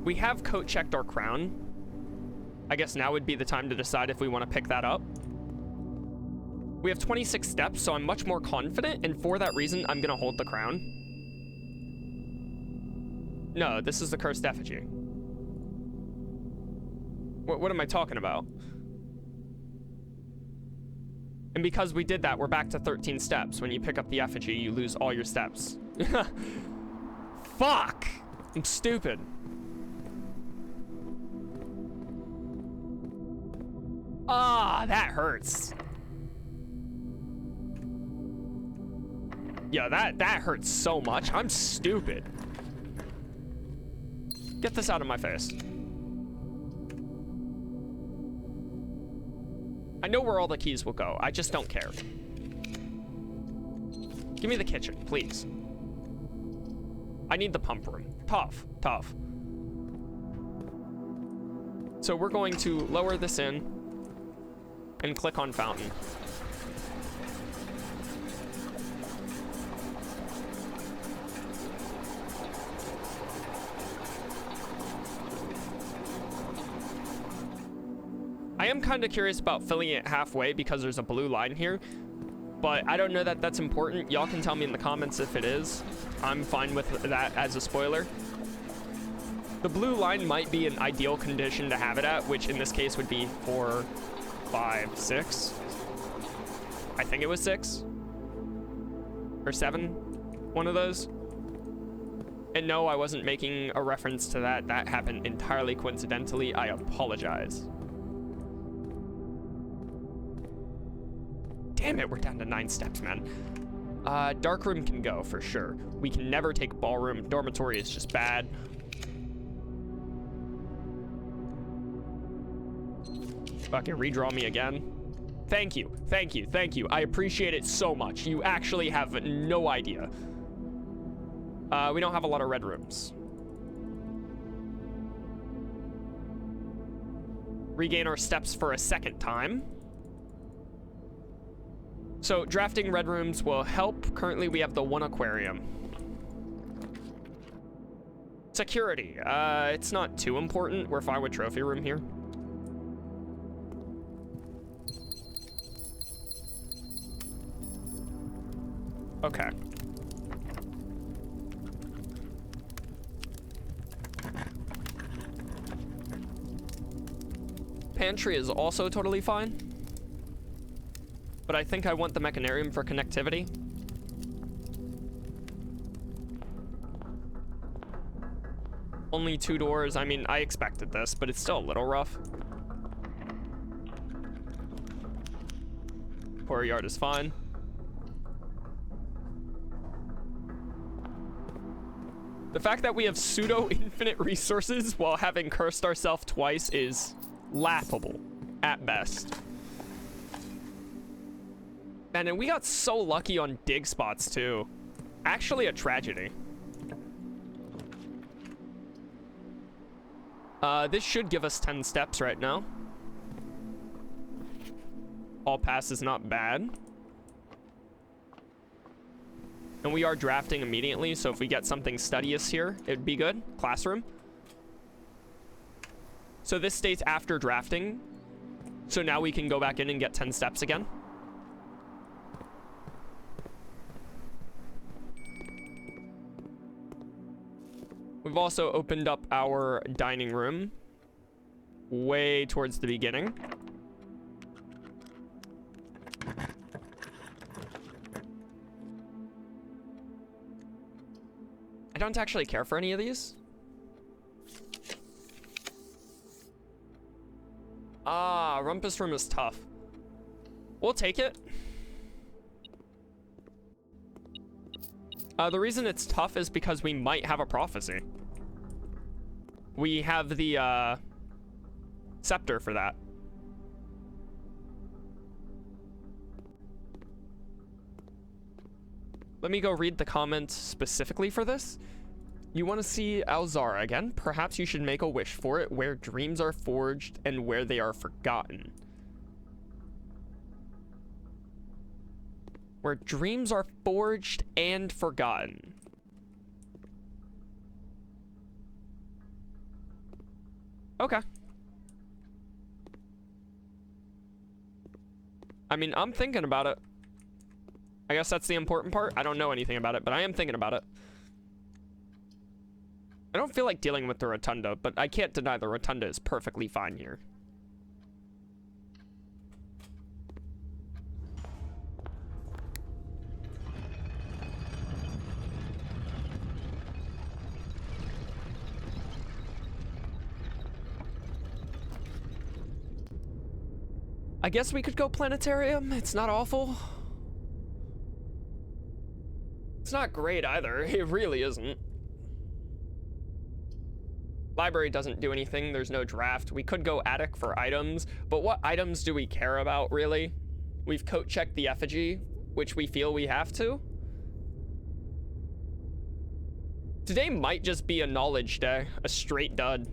We have coat checked our crown. I guess now would be the time to decide if we want to pick that up. We have 26 steps, so I'm much more confident, and for that reason, I'm gonna hold the crown. No, this is the cursed effigy. What am I talking about? And because we did that, we're back to 13 steps. When you pick up the effigy, you lose all your steps. Fuck! I'm stupid. Ah, that hurts. Yeah, that hurts so much. I'm stupid. Get this out of my face. I know where all the keys will go. I just don't care. Give me the kitchen, please. I need the pump room. Tough, tough. So we're going to lower this in and click on fountain. I am kind of curious about filling it halfway because there's a blue line here, but I don't know that that's important. Y'all can tell me in the comments if it is. I'm fine with that as a spoiler. The blue line might be an ideal condition to have it at, which in this case would be 4, 5, 6. I think it was 6 or 7, one of those. And no, I wasn't making a reference to that. That happened entirely coincidentally. I apologize. Damn it, we're down to 9 steps, man. Dark room can go for sure. We can never take ballroom. Dormitory is just bad. Fucking redraw me again. Thank you, thank you, thank you. I appreciate it so much. You actually have no idea. We don't have a lot of red rooms. Regain our steps for a second time. So drafting red rooms will help. Currently we have the 1 aquarium. Security, it's not too important. We're fine with trophy room here. Okay. Pantry is also totally fine. But I think I want the mechanarium for connectivity. Only 2 doors. I mean, I expected this, but it's still a little rough. Courtyard is fine. The fact that we have pseudo-infinite resources while having cursed ourselves twice is laughable at best. Man, and we got so lucky on dig spots too. Actually a tragedy. This should give us 10 steps right now. All pass is not bad. And we are drafting immediately, so if we get something studious here, it'd be good. Classroom. So this stays after drafting. So now we can go back in and get 10 steps again. We've also opened up our dining room way towards the beginning. I don't actually care for any of these. Ah, Rumpus Room is tough. We'll take it. The reason it's tough is because we might have a prophecy. We have the scepter for that. Let me go read the comments specifically for this. You want to see Alzara again? Perhaps you should make a wish for it, where dreams are forged and where they are forgotten. Where dreams are forged and forgotten. Okay. I mean, I'm thinking about it. I guess that's the important part. I don't know anything about it, but I am thinking about it. I don't feel like dealing with the rotunda, but I can't deny the rotunda is perfectly fine here. I guess we could go planetarium. It's not awful. It's not great either. It really isn't. Library doesn't do anything. There's no draft. We could go attic for items, but what items do we care about, really? We've coat checked the effigy, which we feel we have to. Today might just be a knowledge day, a straight dud.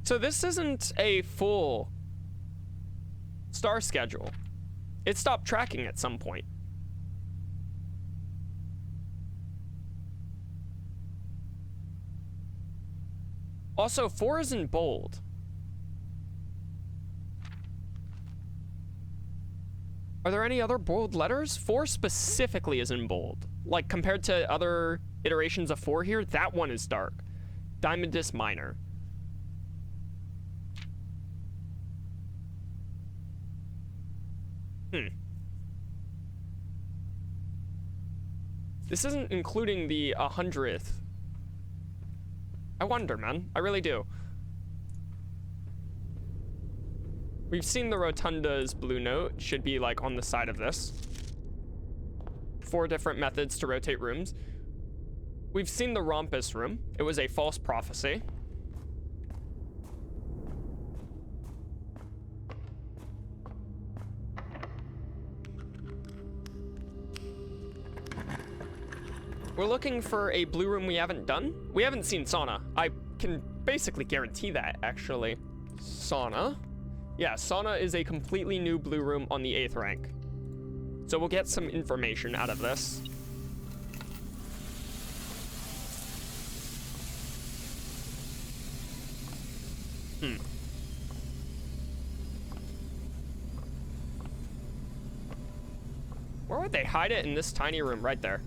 So this isn't a full star schedule. It stopped tracking at some point. Also, 4 is in bold. Are there any other bold letters? 4 specifically is in bold. Like, compared to other iterations of 4 here, that one is dark. Diamondus Minor. This isn't including the 100th. I wonder, man. I really do. We've seen the Rotunda's blue note. Should be, like, on the side of this. 4 different methods to rotate rooms. We've seen the Rumpus Room. It was a false prophecy. We're looking for a blue room we haven't done. We haven't seen sauna. I can basically guarantee that, actually. Sauna. Yeah, sauna is a completely new blue room on the 8th rank. So we'll get some information out of this. Where would they hide it? In this tiny room right there.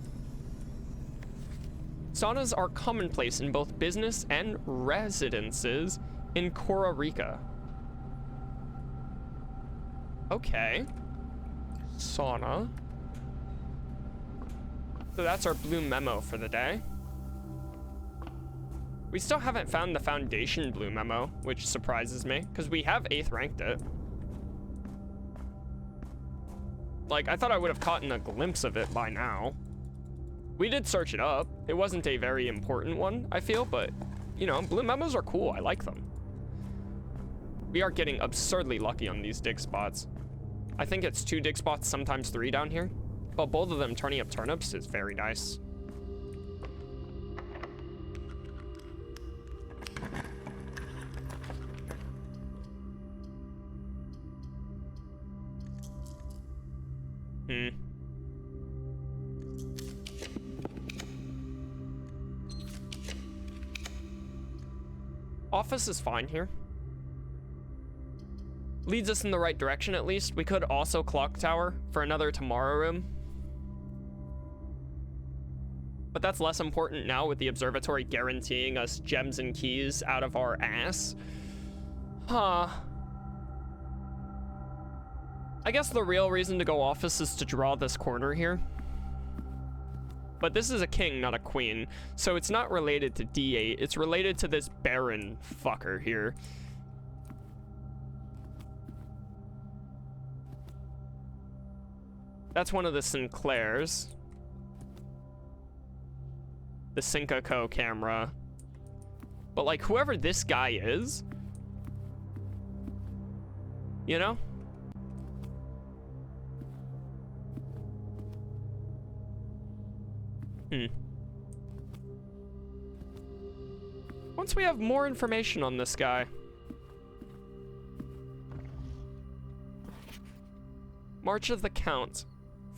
Saunas are commonplace in both business and residences in Costa Rica. Okay. Sauna. So that's our blue memo for the day. We still haven't found the foundation blue memo, which surprises me, because we have 8th ranked it. Like, I thought I would have caught a glimpse of it by now. We did search it up. It wasn't a very important one, I feel, but, you know, blue memos are cool. I like them. We are getting absurdly lucky on these dig spots. I think it's 2 dig spots, sometimes 3 down here. But both of them turning up turnips is very nice. Hmm. Office is fine here. Leads us in the right direction, at least. We could also clock tower for another tomorrow room. But that's less important now with the observatory guaranteeing us gems and keys out of our ass. Huh. I guess the real reason to go office is to draw this corner here. But this is a king, not a queen. So it's not related to D8. It's related to this baron fucker here. That's one of the Sinclairs. The Syncaco camera. But like whoever this guy is, you know? Once we have more information on this guy. March of the Count,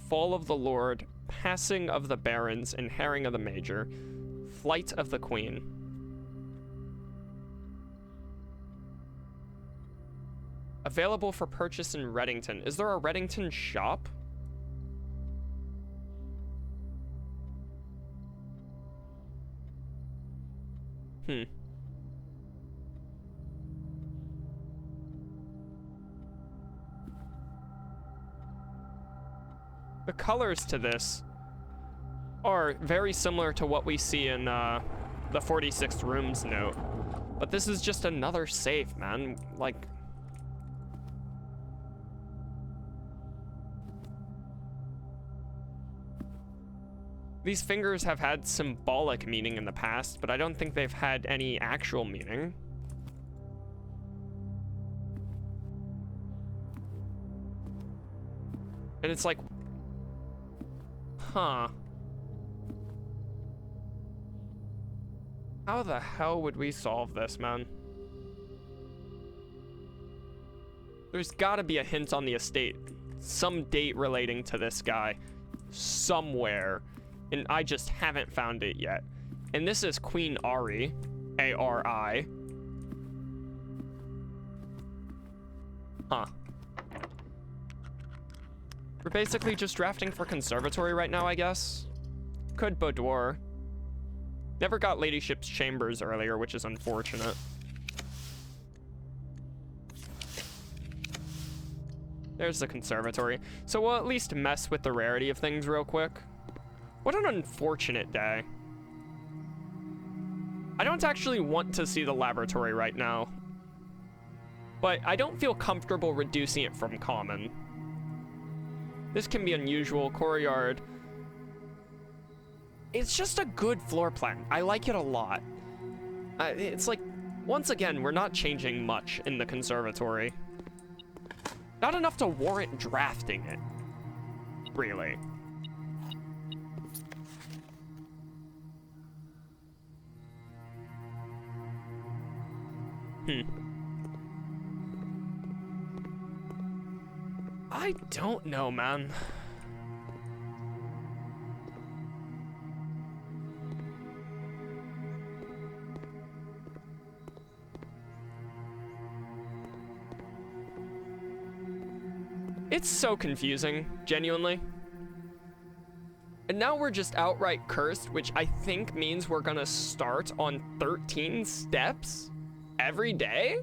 Fall of the Lord, Passing of the Barons, and Herring of the Major, Flight of the Queen. Available for purchase in Reddington. Is there a Reddington shop? The colors to this are very similar to what we see in the 46th Rooms note. But this is just another safe, man. Like... These fingers have had symbolic meaning in the past, but I don't think they've had any actual meaning. And it's like... Huh. How the hell would we solve this, man? There's gotta be a hint on the estate. Some date relating to this guy. Somewhere. And I just haven't found it yet. And this is Queen Ari. A-R-I. Huh. We're basically just drafting for conservatory right now, I guess. Could boudoir. Never got ladyship's chambers earlier, which is unfortunate. There's the conservatory. So we'll at least mess with the rarity of things real quick. What an unfortunate day. I don't actually want to see the laboratory right now. But I don't feel comfortable reducing it from common. This can be unusual. Courtyard. It's just a good floor plan. I like it a lot. It's like, once again, we're not changing much in the conservatory. Not enough to warrant drafting it. Really. I don't know, man. It's so confusing, genuinely. And now we're just outright cursed, which I think means we're gonna start on 13 steps every day?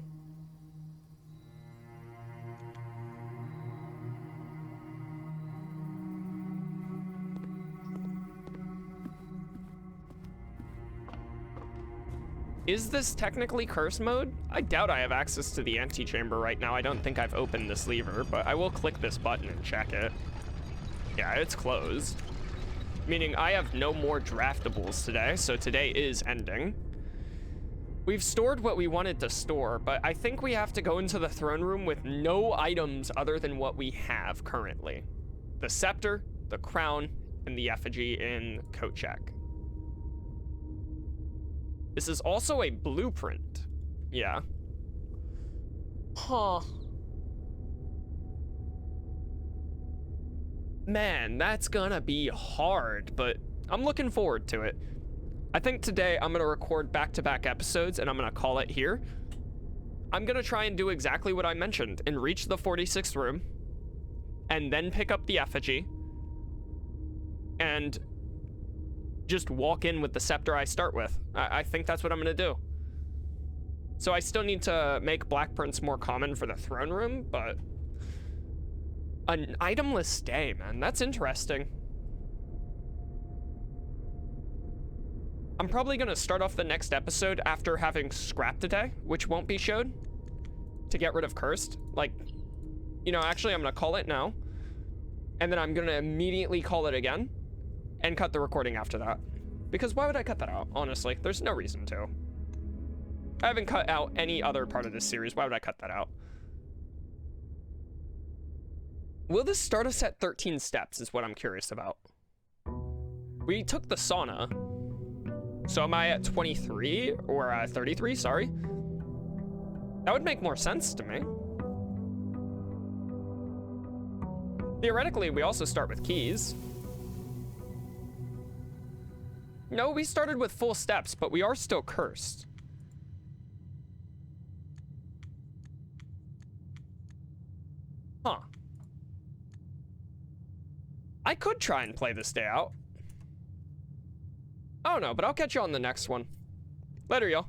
Is this technically curse mode? I doubt I have access to the antechamber right now. I don't think I've opened this lever, but I will click this button and check it. Yeah, it's closed. Meaning I have no more draftables today, so today is ending. We've stored what we wanted to store, but I think we have to go into the throne room with no items other than what we have currently. The scepter, the crown, and the effigy in Kochek. This is also a blueprint. Yeah. Huh. Man, that's gonna be hard, but I'm looking forward to it. I think today I'm gonna record back-to-back episodes and I'm gonna call it here. I'm gonna try and do exactly what I mentioned and reach the 46th room and then pick up the effigy and just walk in with the scepter I start with. I think that's what I'm gonna do. So I still need to make black prints more common for the throne room, but an itemless day, man, that's interesting. I'm probably gonna start off the next episode after having scrapped a day, which won't be showed, to get rid of cursed. Like, you know, actually I'm gonna call it now, and then I'm gonna immediately call it again and cut the recording after that. Because why would I cut that out, honestly? There's no reason to. I haven't cut out any other part of this series. Why would I cut that out? Will this start us at 13 steps is what I'm curious about. We took the sauna. So am I at 23 or 33, sorry? That would make more sense to me. Theoretically, we also start with keys. No, we started with full steps, but we are still cursed. Huh. I could try and play this day out. I don't know, but I'll catch you on the next one. Later, y'all.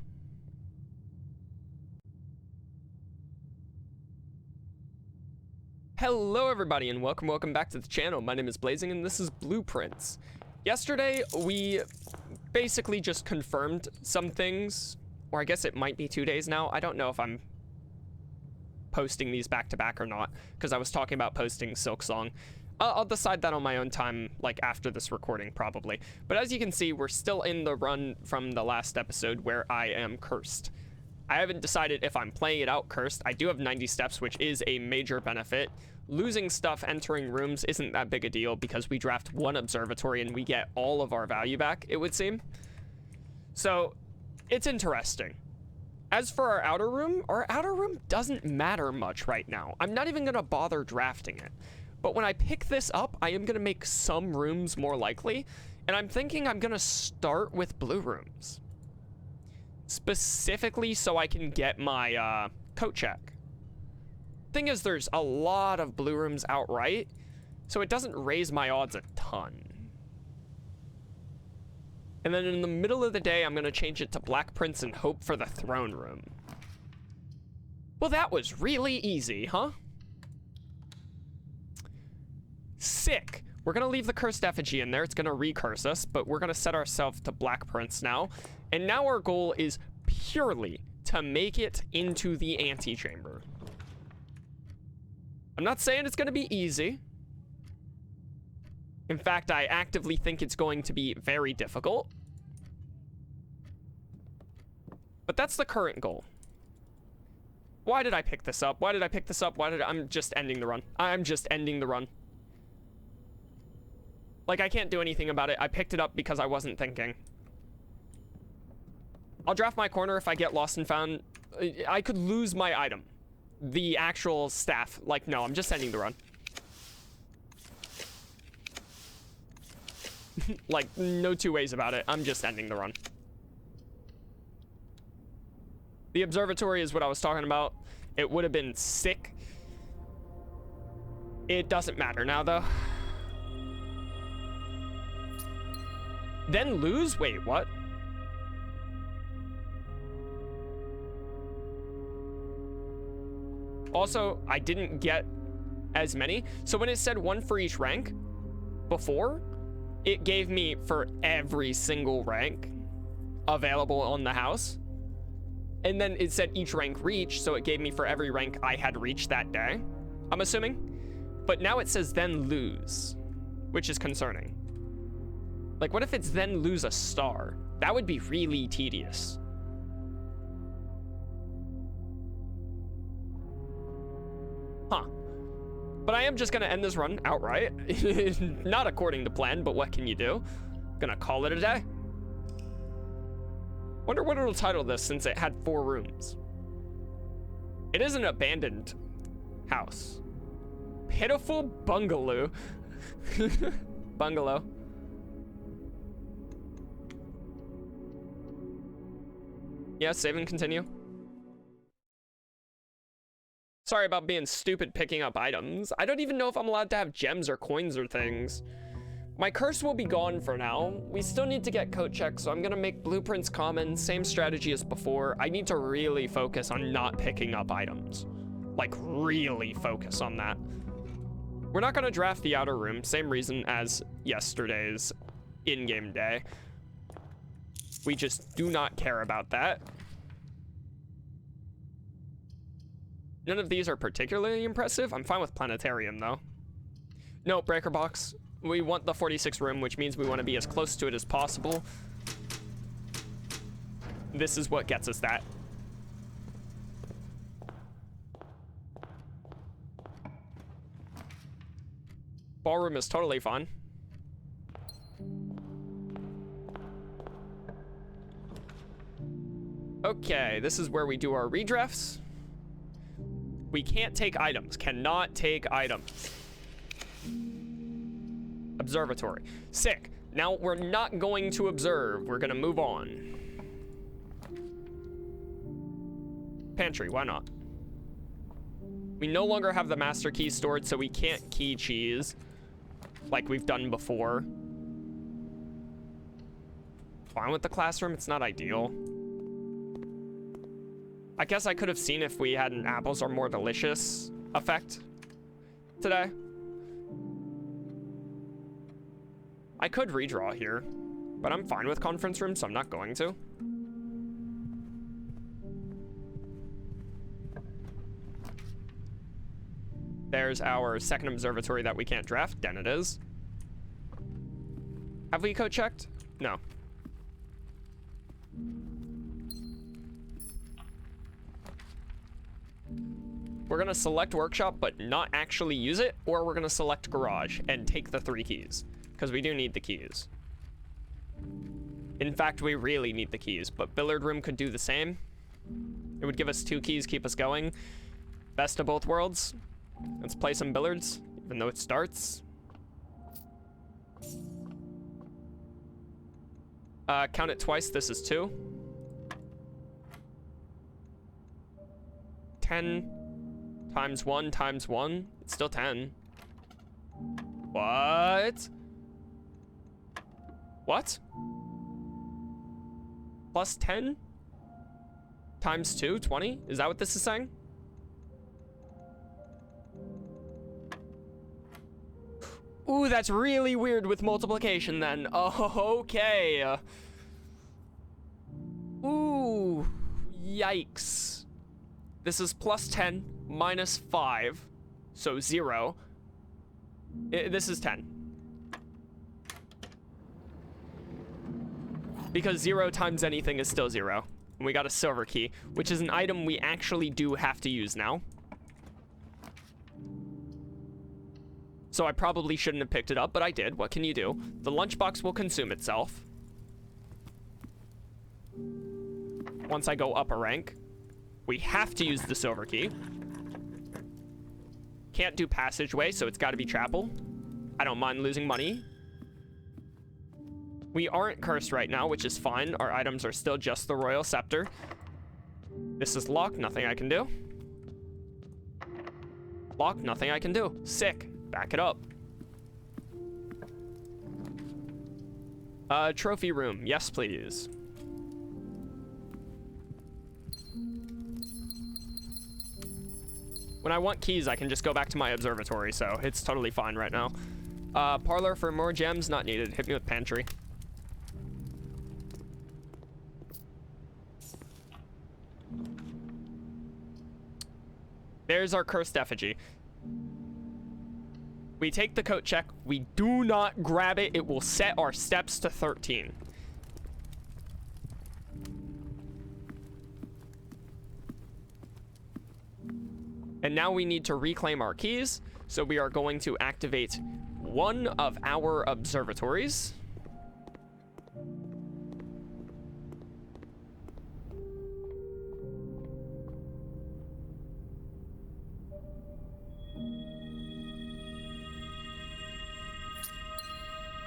Hello, everybody, and welcome back to the channel. My name is Blazing, and this is Blueprints. Yesterday, we basically just confirmed some things, or I guess it might be 2 days now. I don't know if I'm posting these back-to-back or not, because I was talking about posting Silksong. I'll decide that on my own time, like after this recording, probably. But as you can see, we're still in the run from the last episode where I am cursed. I haven't decided if I'm playing it out cursed. I do have 90 steps, which is a major benefit. Losing stuff entering rooms isn't that big a deal because we draft one observatory and we get all of our value back, it would seem. So, it's interesting. As for our outer room doesn't matter much right now. I'm not even gonna bother drafting it. But when I pick this up, I am gonna make some rooms more likely, and I'm thinking I'm gonna start with blue rooms. Specifically so I can get my coat check. Thing is, there's a lot of blue rooms outright, so it doesn't raise my odds a ton. And then in the middle of the day, I'm gonna change it to black prints and hope for the throne room. Well, that was really easy, huh? Sick. We're gonna leave the cursed effigy in there. It's gonna recurse us, but we're gonna set ourselves to black prints now. And now our goal is purely to make it into the antechamber. I'm not saying it's gonna be easy. In fact, I actively think it's going to be very difficult. But that's the current goal. Why did I pick this up? Why did I pick this up? I'm just ending the run. I'm just ending the run. Like, I can't do anything about it. I picked it up because I wasn't thinking. I'll draft my corner if I get lost and found. I could lose my item. The actual staff. Like, no, I'm just ending the run. Like, no two ways about it. I'm just ending the run. The observatory is what I was talking about. It would have been sick. It doesn't matter now, though. Then lose? Wait, what? Also, I didn't get as many. So when it said one for each rank before, it gave me for every single rank available on the house. And then it said each rank reached, so it gave me for every rank I had reached that day, I'm assuming. But now it says then lose, which is concerning. Like, what if it's then lose a star? That would be really tedious. Huh. But I am just gonna end this run outright. Not according to plan, but what can you do? Gonna call it a day. Wonder what it'll title this since it had 4 rooms. It is an abandoned house. Pitiful bungalow. Bungalow. Yeah, save and continue. Sorry about being stupid picking up items. I don't even know if I'm allowed to have gems or coins or things. My curse will be gone for now. We still need to get coat checks, so I'm gonna make blueprints common, same strategy as before. I need to really focus on not picking up items. Like, really focus on that. We're not gonna draft the outer room, same reason as yesterday's in-game day. We just do not care about that. None of these are particularly impressive. I'm fine with planetarium, though. No, breaker box. We want the 46 room, which means we want to be as close to it as possible. This is what gets us that. Ballroom is totally fun. Okay, this is where we do our redrafts. We can't take items. Cannot take items. Observatory. Sick. Now we're not going to observe. We're going to move on. Pantry. Why not? We no longer have the master key stored, so we can't key cheese like we've done before. Fine with the classroom. It's not ideal. I guess I could have seen if we had an apples are more delicious effect today. I could redraw here, but I'm fine with conference room, so I'm not going to. There's our second observatory that we can't draft. Then it is. Have we code checked? No. We're gonna select workshop, but not actually use it, or we're gonna select garage and take the 3 keys, because we do need the keys. In fact, we really need the keys, but billiard room could do the same. It would give us 2 keys, keep us going. Best of both worlds. Let's play some billiards, even though it starts. Count it twice, this is 2. 10 times 1 times 1, it's still 10. What? What? Plus 10 times 2, 20? Is that what this is saying? Ooh, that's really weird with multiplication then. Oh, okay. Ooh, yikes. This is plus 10 minus 5, so 0. This is 10. Because 0 times anything is still 0. And we got a silver key, which is an item we actually do have to use now. So I probably shouldn't have picked it up, but I did. What can you do? The lunchbox will consume itself once I go up a rank. We have to use the silver key. Can't do passageway, so it's got to be chapel. I don't mind losing money. We aren't cursed right now, which is fine. Our items are still just the royal scepter. This is locked. Nothing I can do. Locked. Nothing I can do. Sick. Back it up. Trophy room. Yes, please. When I want keys, I can just go back to my observatory, so it's totally fine right now. Parlor for more gems, not needed. Hit me with pantry. There's our cursed effigy. We take the coat check. We do not grab it. It will set our steps to 13. And now we need to reclaim our keys. So we are going to activate one of our observatories.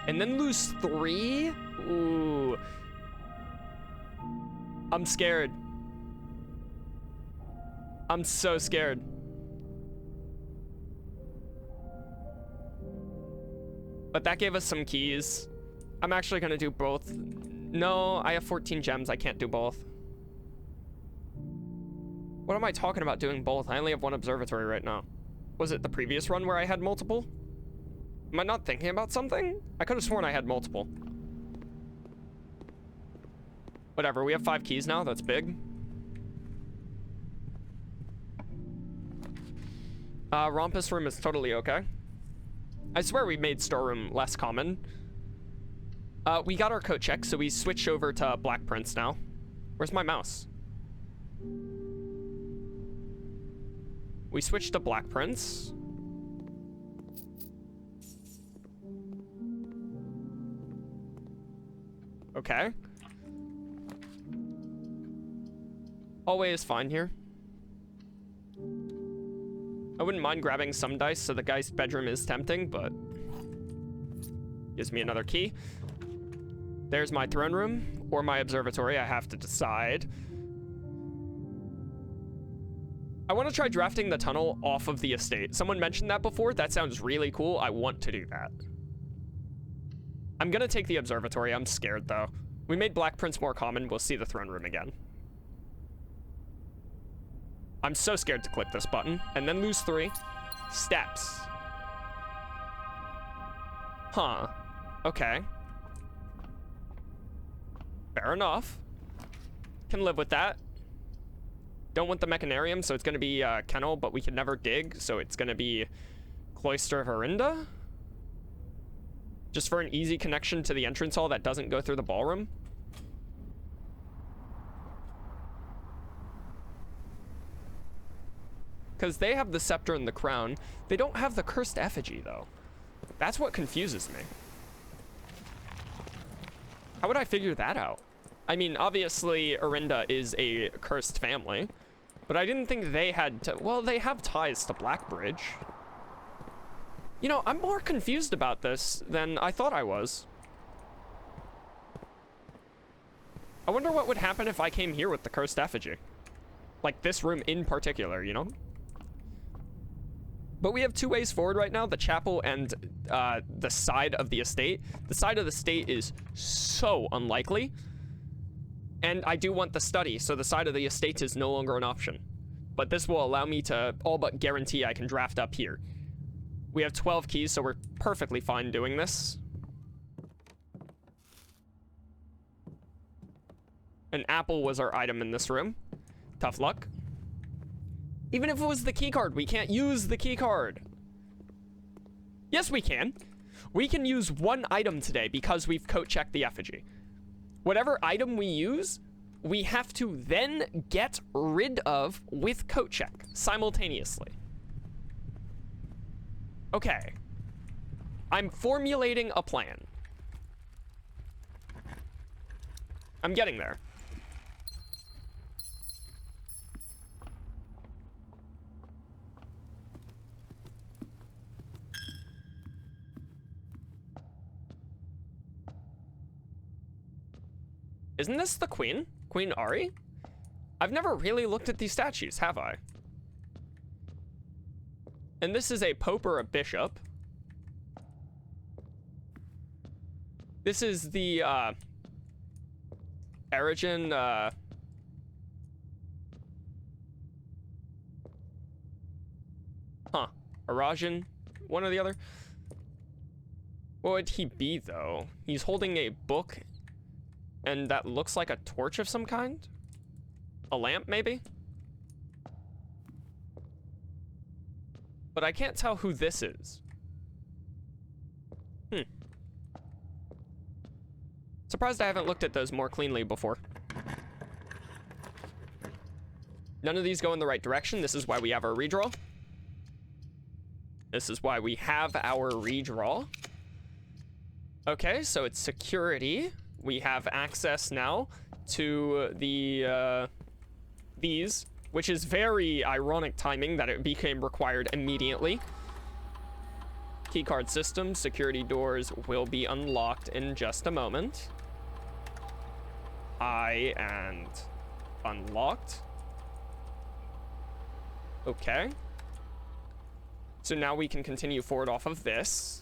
And then lose 3? Ooh. I'm scared. I'm so scared. But that gave us some keys. I'm actually gonna do both. No, I have 14 gems. I can't do both. What am I talking about doing both? I only have one observatory right now. Was it the previous run where I had multiple? Am I not thinking about something? I could have sworn I had multiple. Whatever, we have 5 keys now. That's big. Rompus room is totally okay. I swear we made storeroom less common. We got our coat check, so we switched over to Black Prince now. Where's my mouse? We switched to Black Prince. Okay. Hallway is fine here. I wouldn't mind grabbing some dice, so the guy's bedroom is tempting, but gives me another key. There's my throne room or my observatory. I have to decide. I want to try drafting the tunnel off of the estate. Someone mentioned that before. That sounds really cool. I want to do that. I'm gonna take the observatory. I'm scared though. We made Black Prince more common. We'll see the throne room again. I'm so scared to click this button and then lose 3 steps. Huh. Okay. Fair enough. Can live with that. Don't want the mechanarium, so it's going to be kennel, but we can never dig, so it's going to be cloister verinda. Just for an easy connection to the entrance hall that doesn't go through the ballroom. Because they have the scepter and the crown. They don't have the cursed effigy, though. That's what confuses me. How would I figure that out? I mean, obviously, Orinda is a cursed family. But I didn't think they had to... Well, they have ties to Blackbridge. You know, I'm more confused about this than I thought I was. I wonder what would happen if I came here with the cursed effigy. Like, this room in particular, you know? But we have 2 ways forward right now, the chapel and the side of the estate. The side of the estate is so unlikely. And I do want the study, so the side of the estate is no longer an option. But this will allow me to all but guarantee I can draft up here. We have 12 keys, so we're perfectly fine doing this. An apple was our item in this room. Tough luck. Even if it was the key card, we can't use the key card. Yes, we can. We can use 1 item today because we've coat checked the effigy. Whatever item we use, we have to then get rid of with coat check simultaneously. Okay. I'm formulating a plan. I'm getting there. Isn't this the queen? Queen Ari? I've never really looked at these statues, have I? And this is a pope or a bishop. This is the, Erigen, Arajan, one or the other. What would he be, though? He's holding a book, and that looks like a torch of some kind? A lamp, maybe? But I can't tell who this is. Surprised I haven't looked at those more cleanly before. None of these go in the right direction. This is why we have our redraw. This is why we have our redraw. Okay, so it's security. We have access now to the, these, which is very ironic timing that it became required immediately. keycard system. Security doors will be unlocked in just a moment. And unlocked. Okay. So now we can continue forward off of this.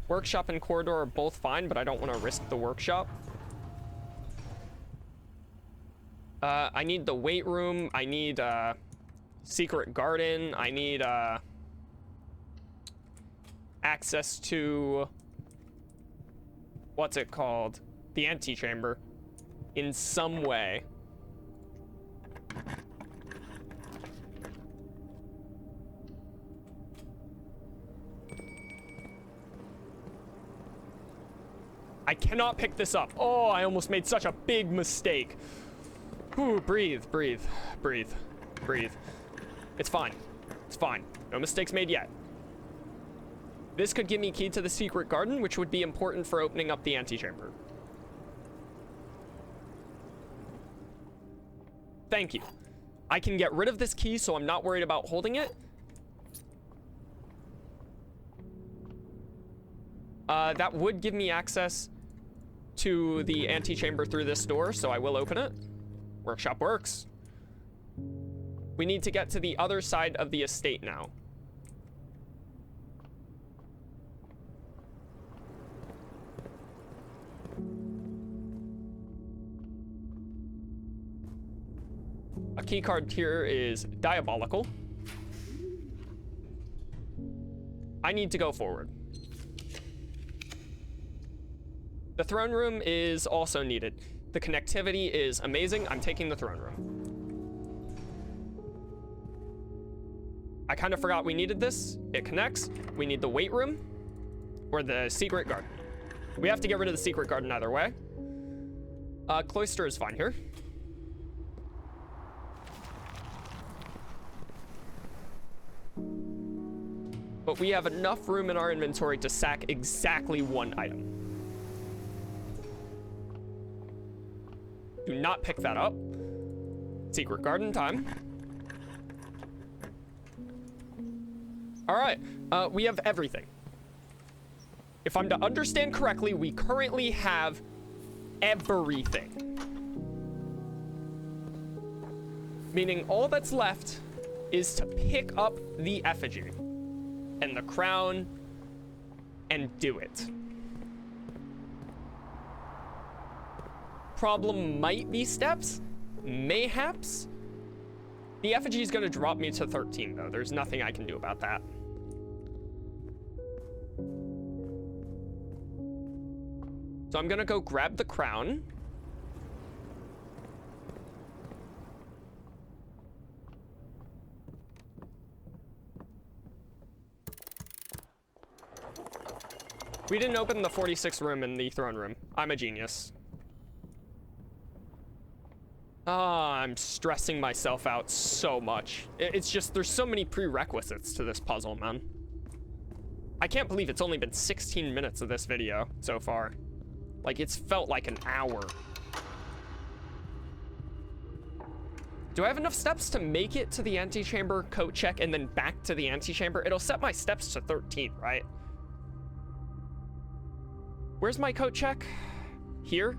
Workshop and corridor are both fine, but I don't want to risk the workshop. I need the weight room. I need secret garden. I need access to, what's it called? The antechamber in some way. I cannot pick this up. Oh, I almost made such a big mistake. Ooh, breathe, breathe, breathe, breathe. It's fine. It's fine. No mistakes made yet. This could give me key to the secret garden, which would be important for opening up the antechamber. Thank you. I can get rid of this key, so I'm not worried about holding it. That would give me access to the antechamber through this door, so I will open it. Workshop works. We need to get to the other side of the estate now. A key card here is diabolical. I need to go forward. The throne room is also needed. The connectivity is amazing. I'm taking the throne room. I kind of forgot we needed this. It connects. We need the weight room or the secret garden. We have to get rid of the secret garden either way. Cloister is fine here. But we have enough room in our inventory to sack exactly one item. Do not pick that up. Secret garden time. All right, we have everything. If I'm to understand correctly, we currently have everything. Meaning all that's left is to pick up the effigy and the crown and do it. Problem might be steps, mayhaps. The effigy is going to drop me to 13 though. There's nothing I can do about that. So I'm going to go grab the crown. We didn't open the 46 room in the throne room. I'm a genius. I'm stressing myself out so much. It's just, there's so many prerequisites to this puzzle, man. I can't believe it's only been 16 minutes of this video so far. Like, it's felt like an hour. Do I have enough steps to make it to the antechamber, coat check, and then back to the antechamber? It'll set my steps to 13, right? Where's my coat check? Here?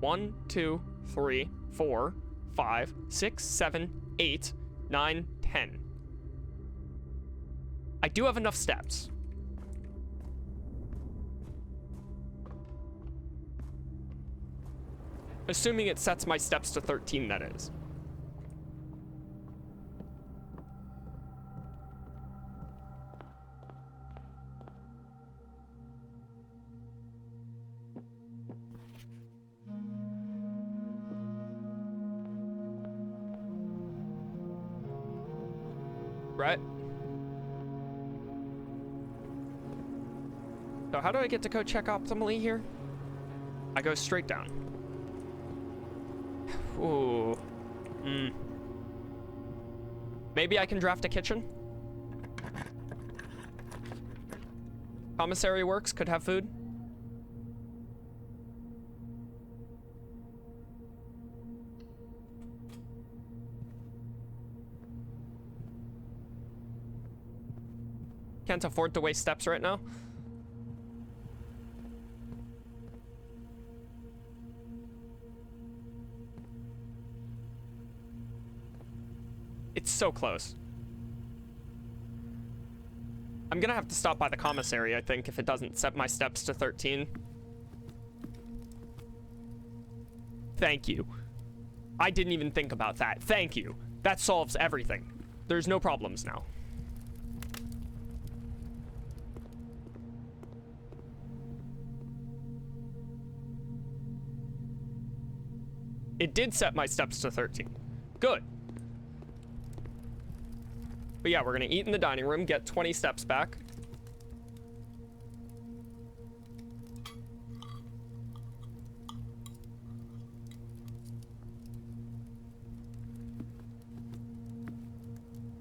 1, 2, 3, 4, 5, 6, 7, 8, 9, 10. I do have enough steps. Assuming it sets my steps to 13, that is. Right? So how do I get to code check optimally here? I go straight down. Ooh. Maybe I can draft a kitchen? Commissary works, could have food. Can't afford to waste steps right now. It's so close. I'm gonna have to stop by the commissary, I think, if it doesn't set my steps to 13. Thank you. I didn't even think about that. Thank you. That solves everything. There's no problems now. It did set my steps to 13. Good. But yeah, we're gonna eat in the dining room, get 20 steps back.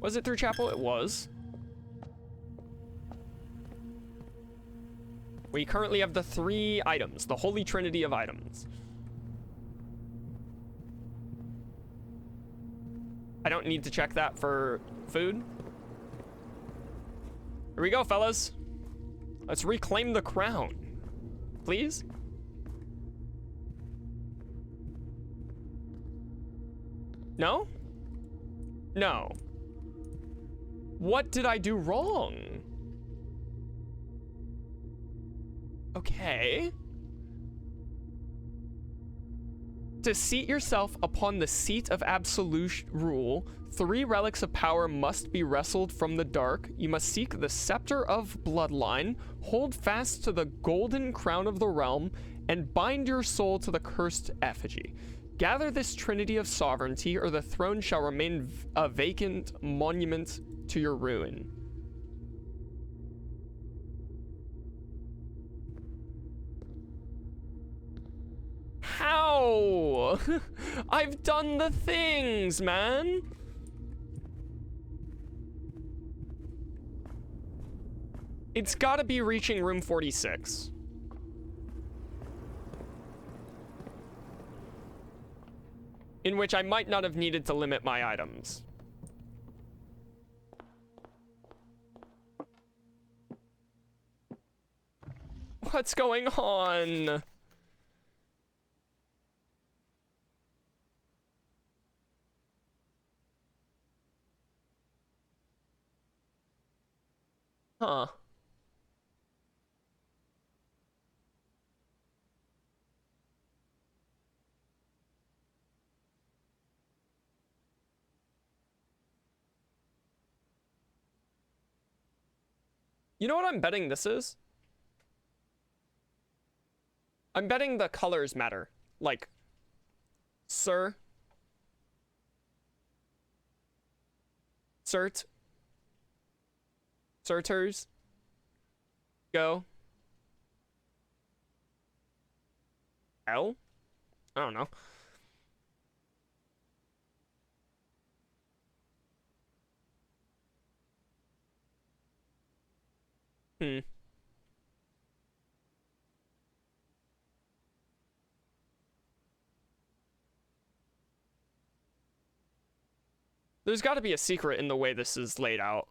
Was it through chapel? It was. We currently have the 3 items, the holy trinity of items. I don't need to check that for food. Here we go, fellas. Let's reclaim the crown. Please? No? No. What did I do wrong? Okay. To seat yourself upon the seat of absolute rule, 3 relics of power must be wrestled from the dark. You must seek the scepter of bloodline, hold fast to the golden crown of the realm, and bind your soul to the cursed effigy. Gather this trinity of sovereignty, or the throne shall remain a vacant monument to your ruin. How? I've done the things, man. It's gotta be reaching room 46. In which I might not have needed to limit my items. What's going on? Huh. You know what I'm betting this is? I'm betting the colors matter. Like, sir. Cert. Certers. Go. L? I don't know. There's got to be a secret in the way this is laid out.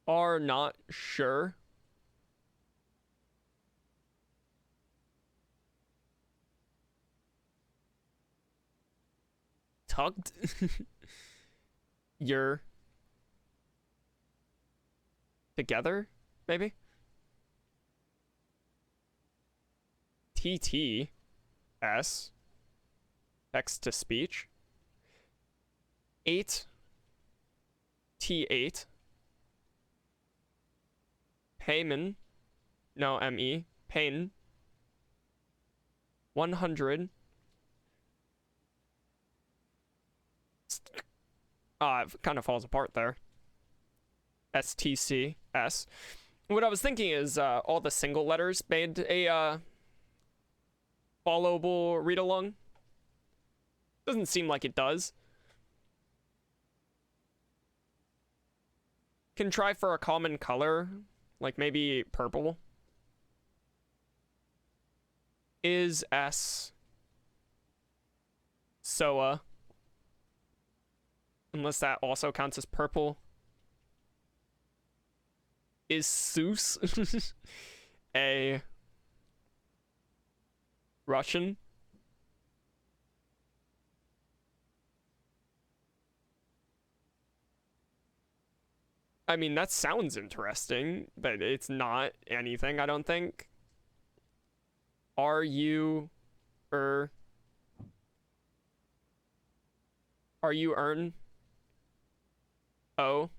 Are not sure. Tugged? You're together, maybe? TTS. Text to speech. 8. T8. Payman. No, ME. Pain. 100. It kind of falls apart there. STCS. What I was thinking is all the single letters made a followable read-along. Doesn't seem like it does. Can try for a common color, like maybe purple. Is S SOA? Unless that also counts as purple. Is Seuss a Russian? I mean, that sounds interesting, but it's not anything, I don't think. Are you earn? O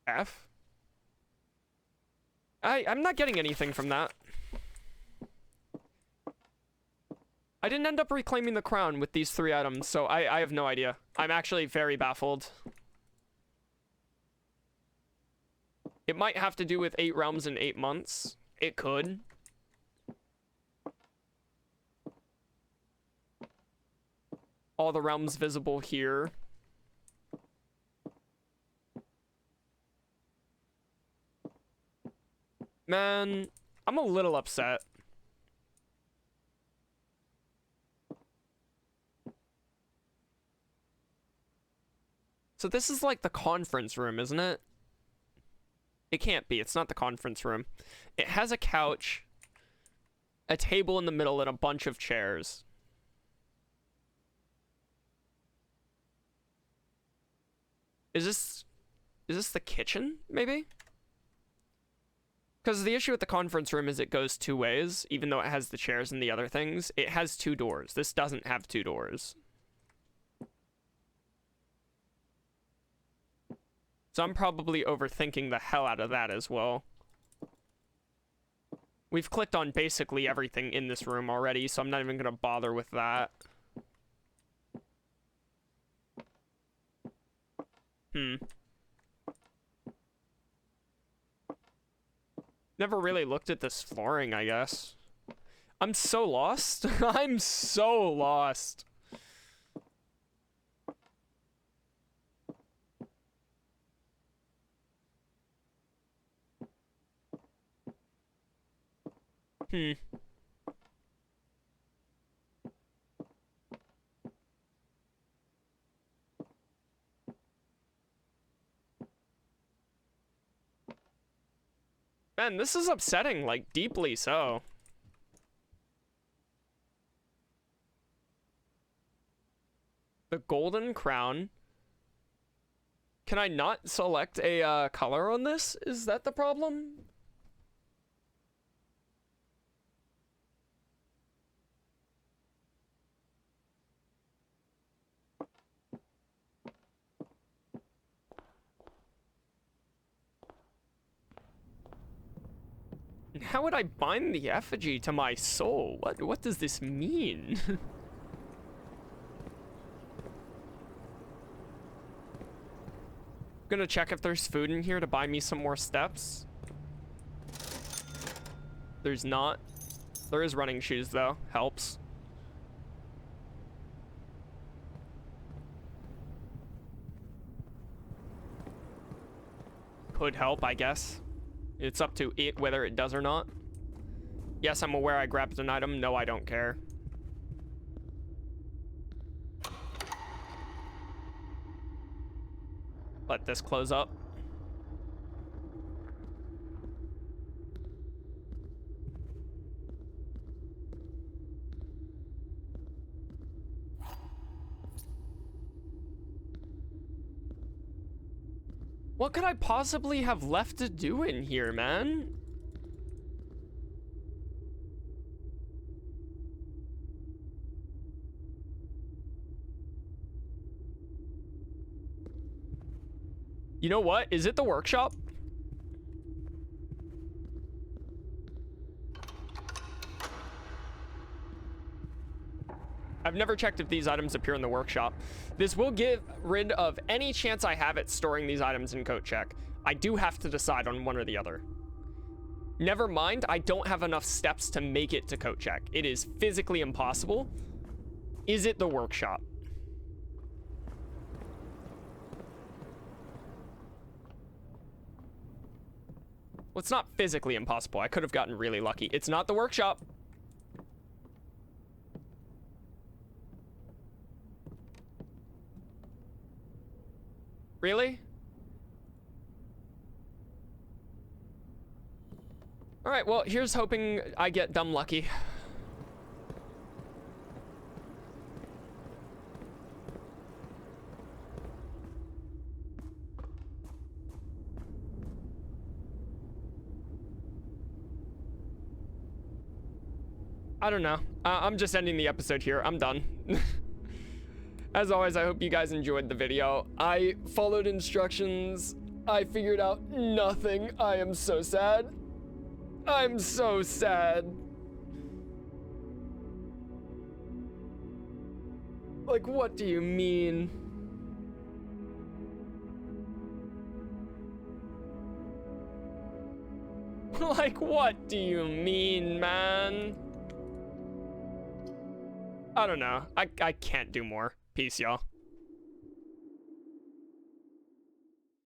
F? I'm not getting anything from that. I didn't end up reclaiming the crown with these 3 items, so I have no idea. I'm actually very baffled. It might have to do with 8 realms in 8 months. It could. All the realms visible here. Man, I'm a little upset. So this is like the conference room, isn't it? It can't be. It's not the conference room. It has a couch, a table in the middle, and a bunch of chairs. Is this the kitchen, maybe? Because the issue with the conference room is it goes 2 ways, even though it has the chairs and the other things. It has 2 doors. This doesn't have 2 doors. So I'm probably overthinking the hell out of that as well. We've clicked on basically everything in this room already, so I'm not even going to bother with that. Never really looked at this flooring, I guess. I'm so lost. I'm so lost. Man, this is upsetting, like, deeply so. The golden crown. Can I not select a color on this? Is that the problem? How would I bind the effigy to my soul? What does this mean? Gonna check if there's food in here to buy me some more steps. There's not. There is running shoes though. Helps. Could help, I guess. It's up to it whether it does or not. Yes, I'm aware I grabbed an item. No, I don't care. Let this close up. What could I possibly have left to do in here, man? You know what? Is it the workshop? I've never checked if these items appear in the workshop. This will get rid of any chance I have at storing these items in coat check. I do have to decide on one or the other. Never mind, I don't have enough steps to make it to coat check. It is physically impossible. Is it the workshop? Well, it's not physically impossible. I could have gotten really lucky. It's not the workshop. Really? All right, well, here's hoping I get dumb lucky. I don't know. I'm just ending the episode here. I'm done. As always, I hope you guys enjoyed the video. I followed instructions. I figured out nothing. I am so sad. I'm so sad. Like, what do you mean? Like, what do you mean, man? I don't know. I can't do more. Peace, y'all.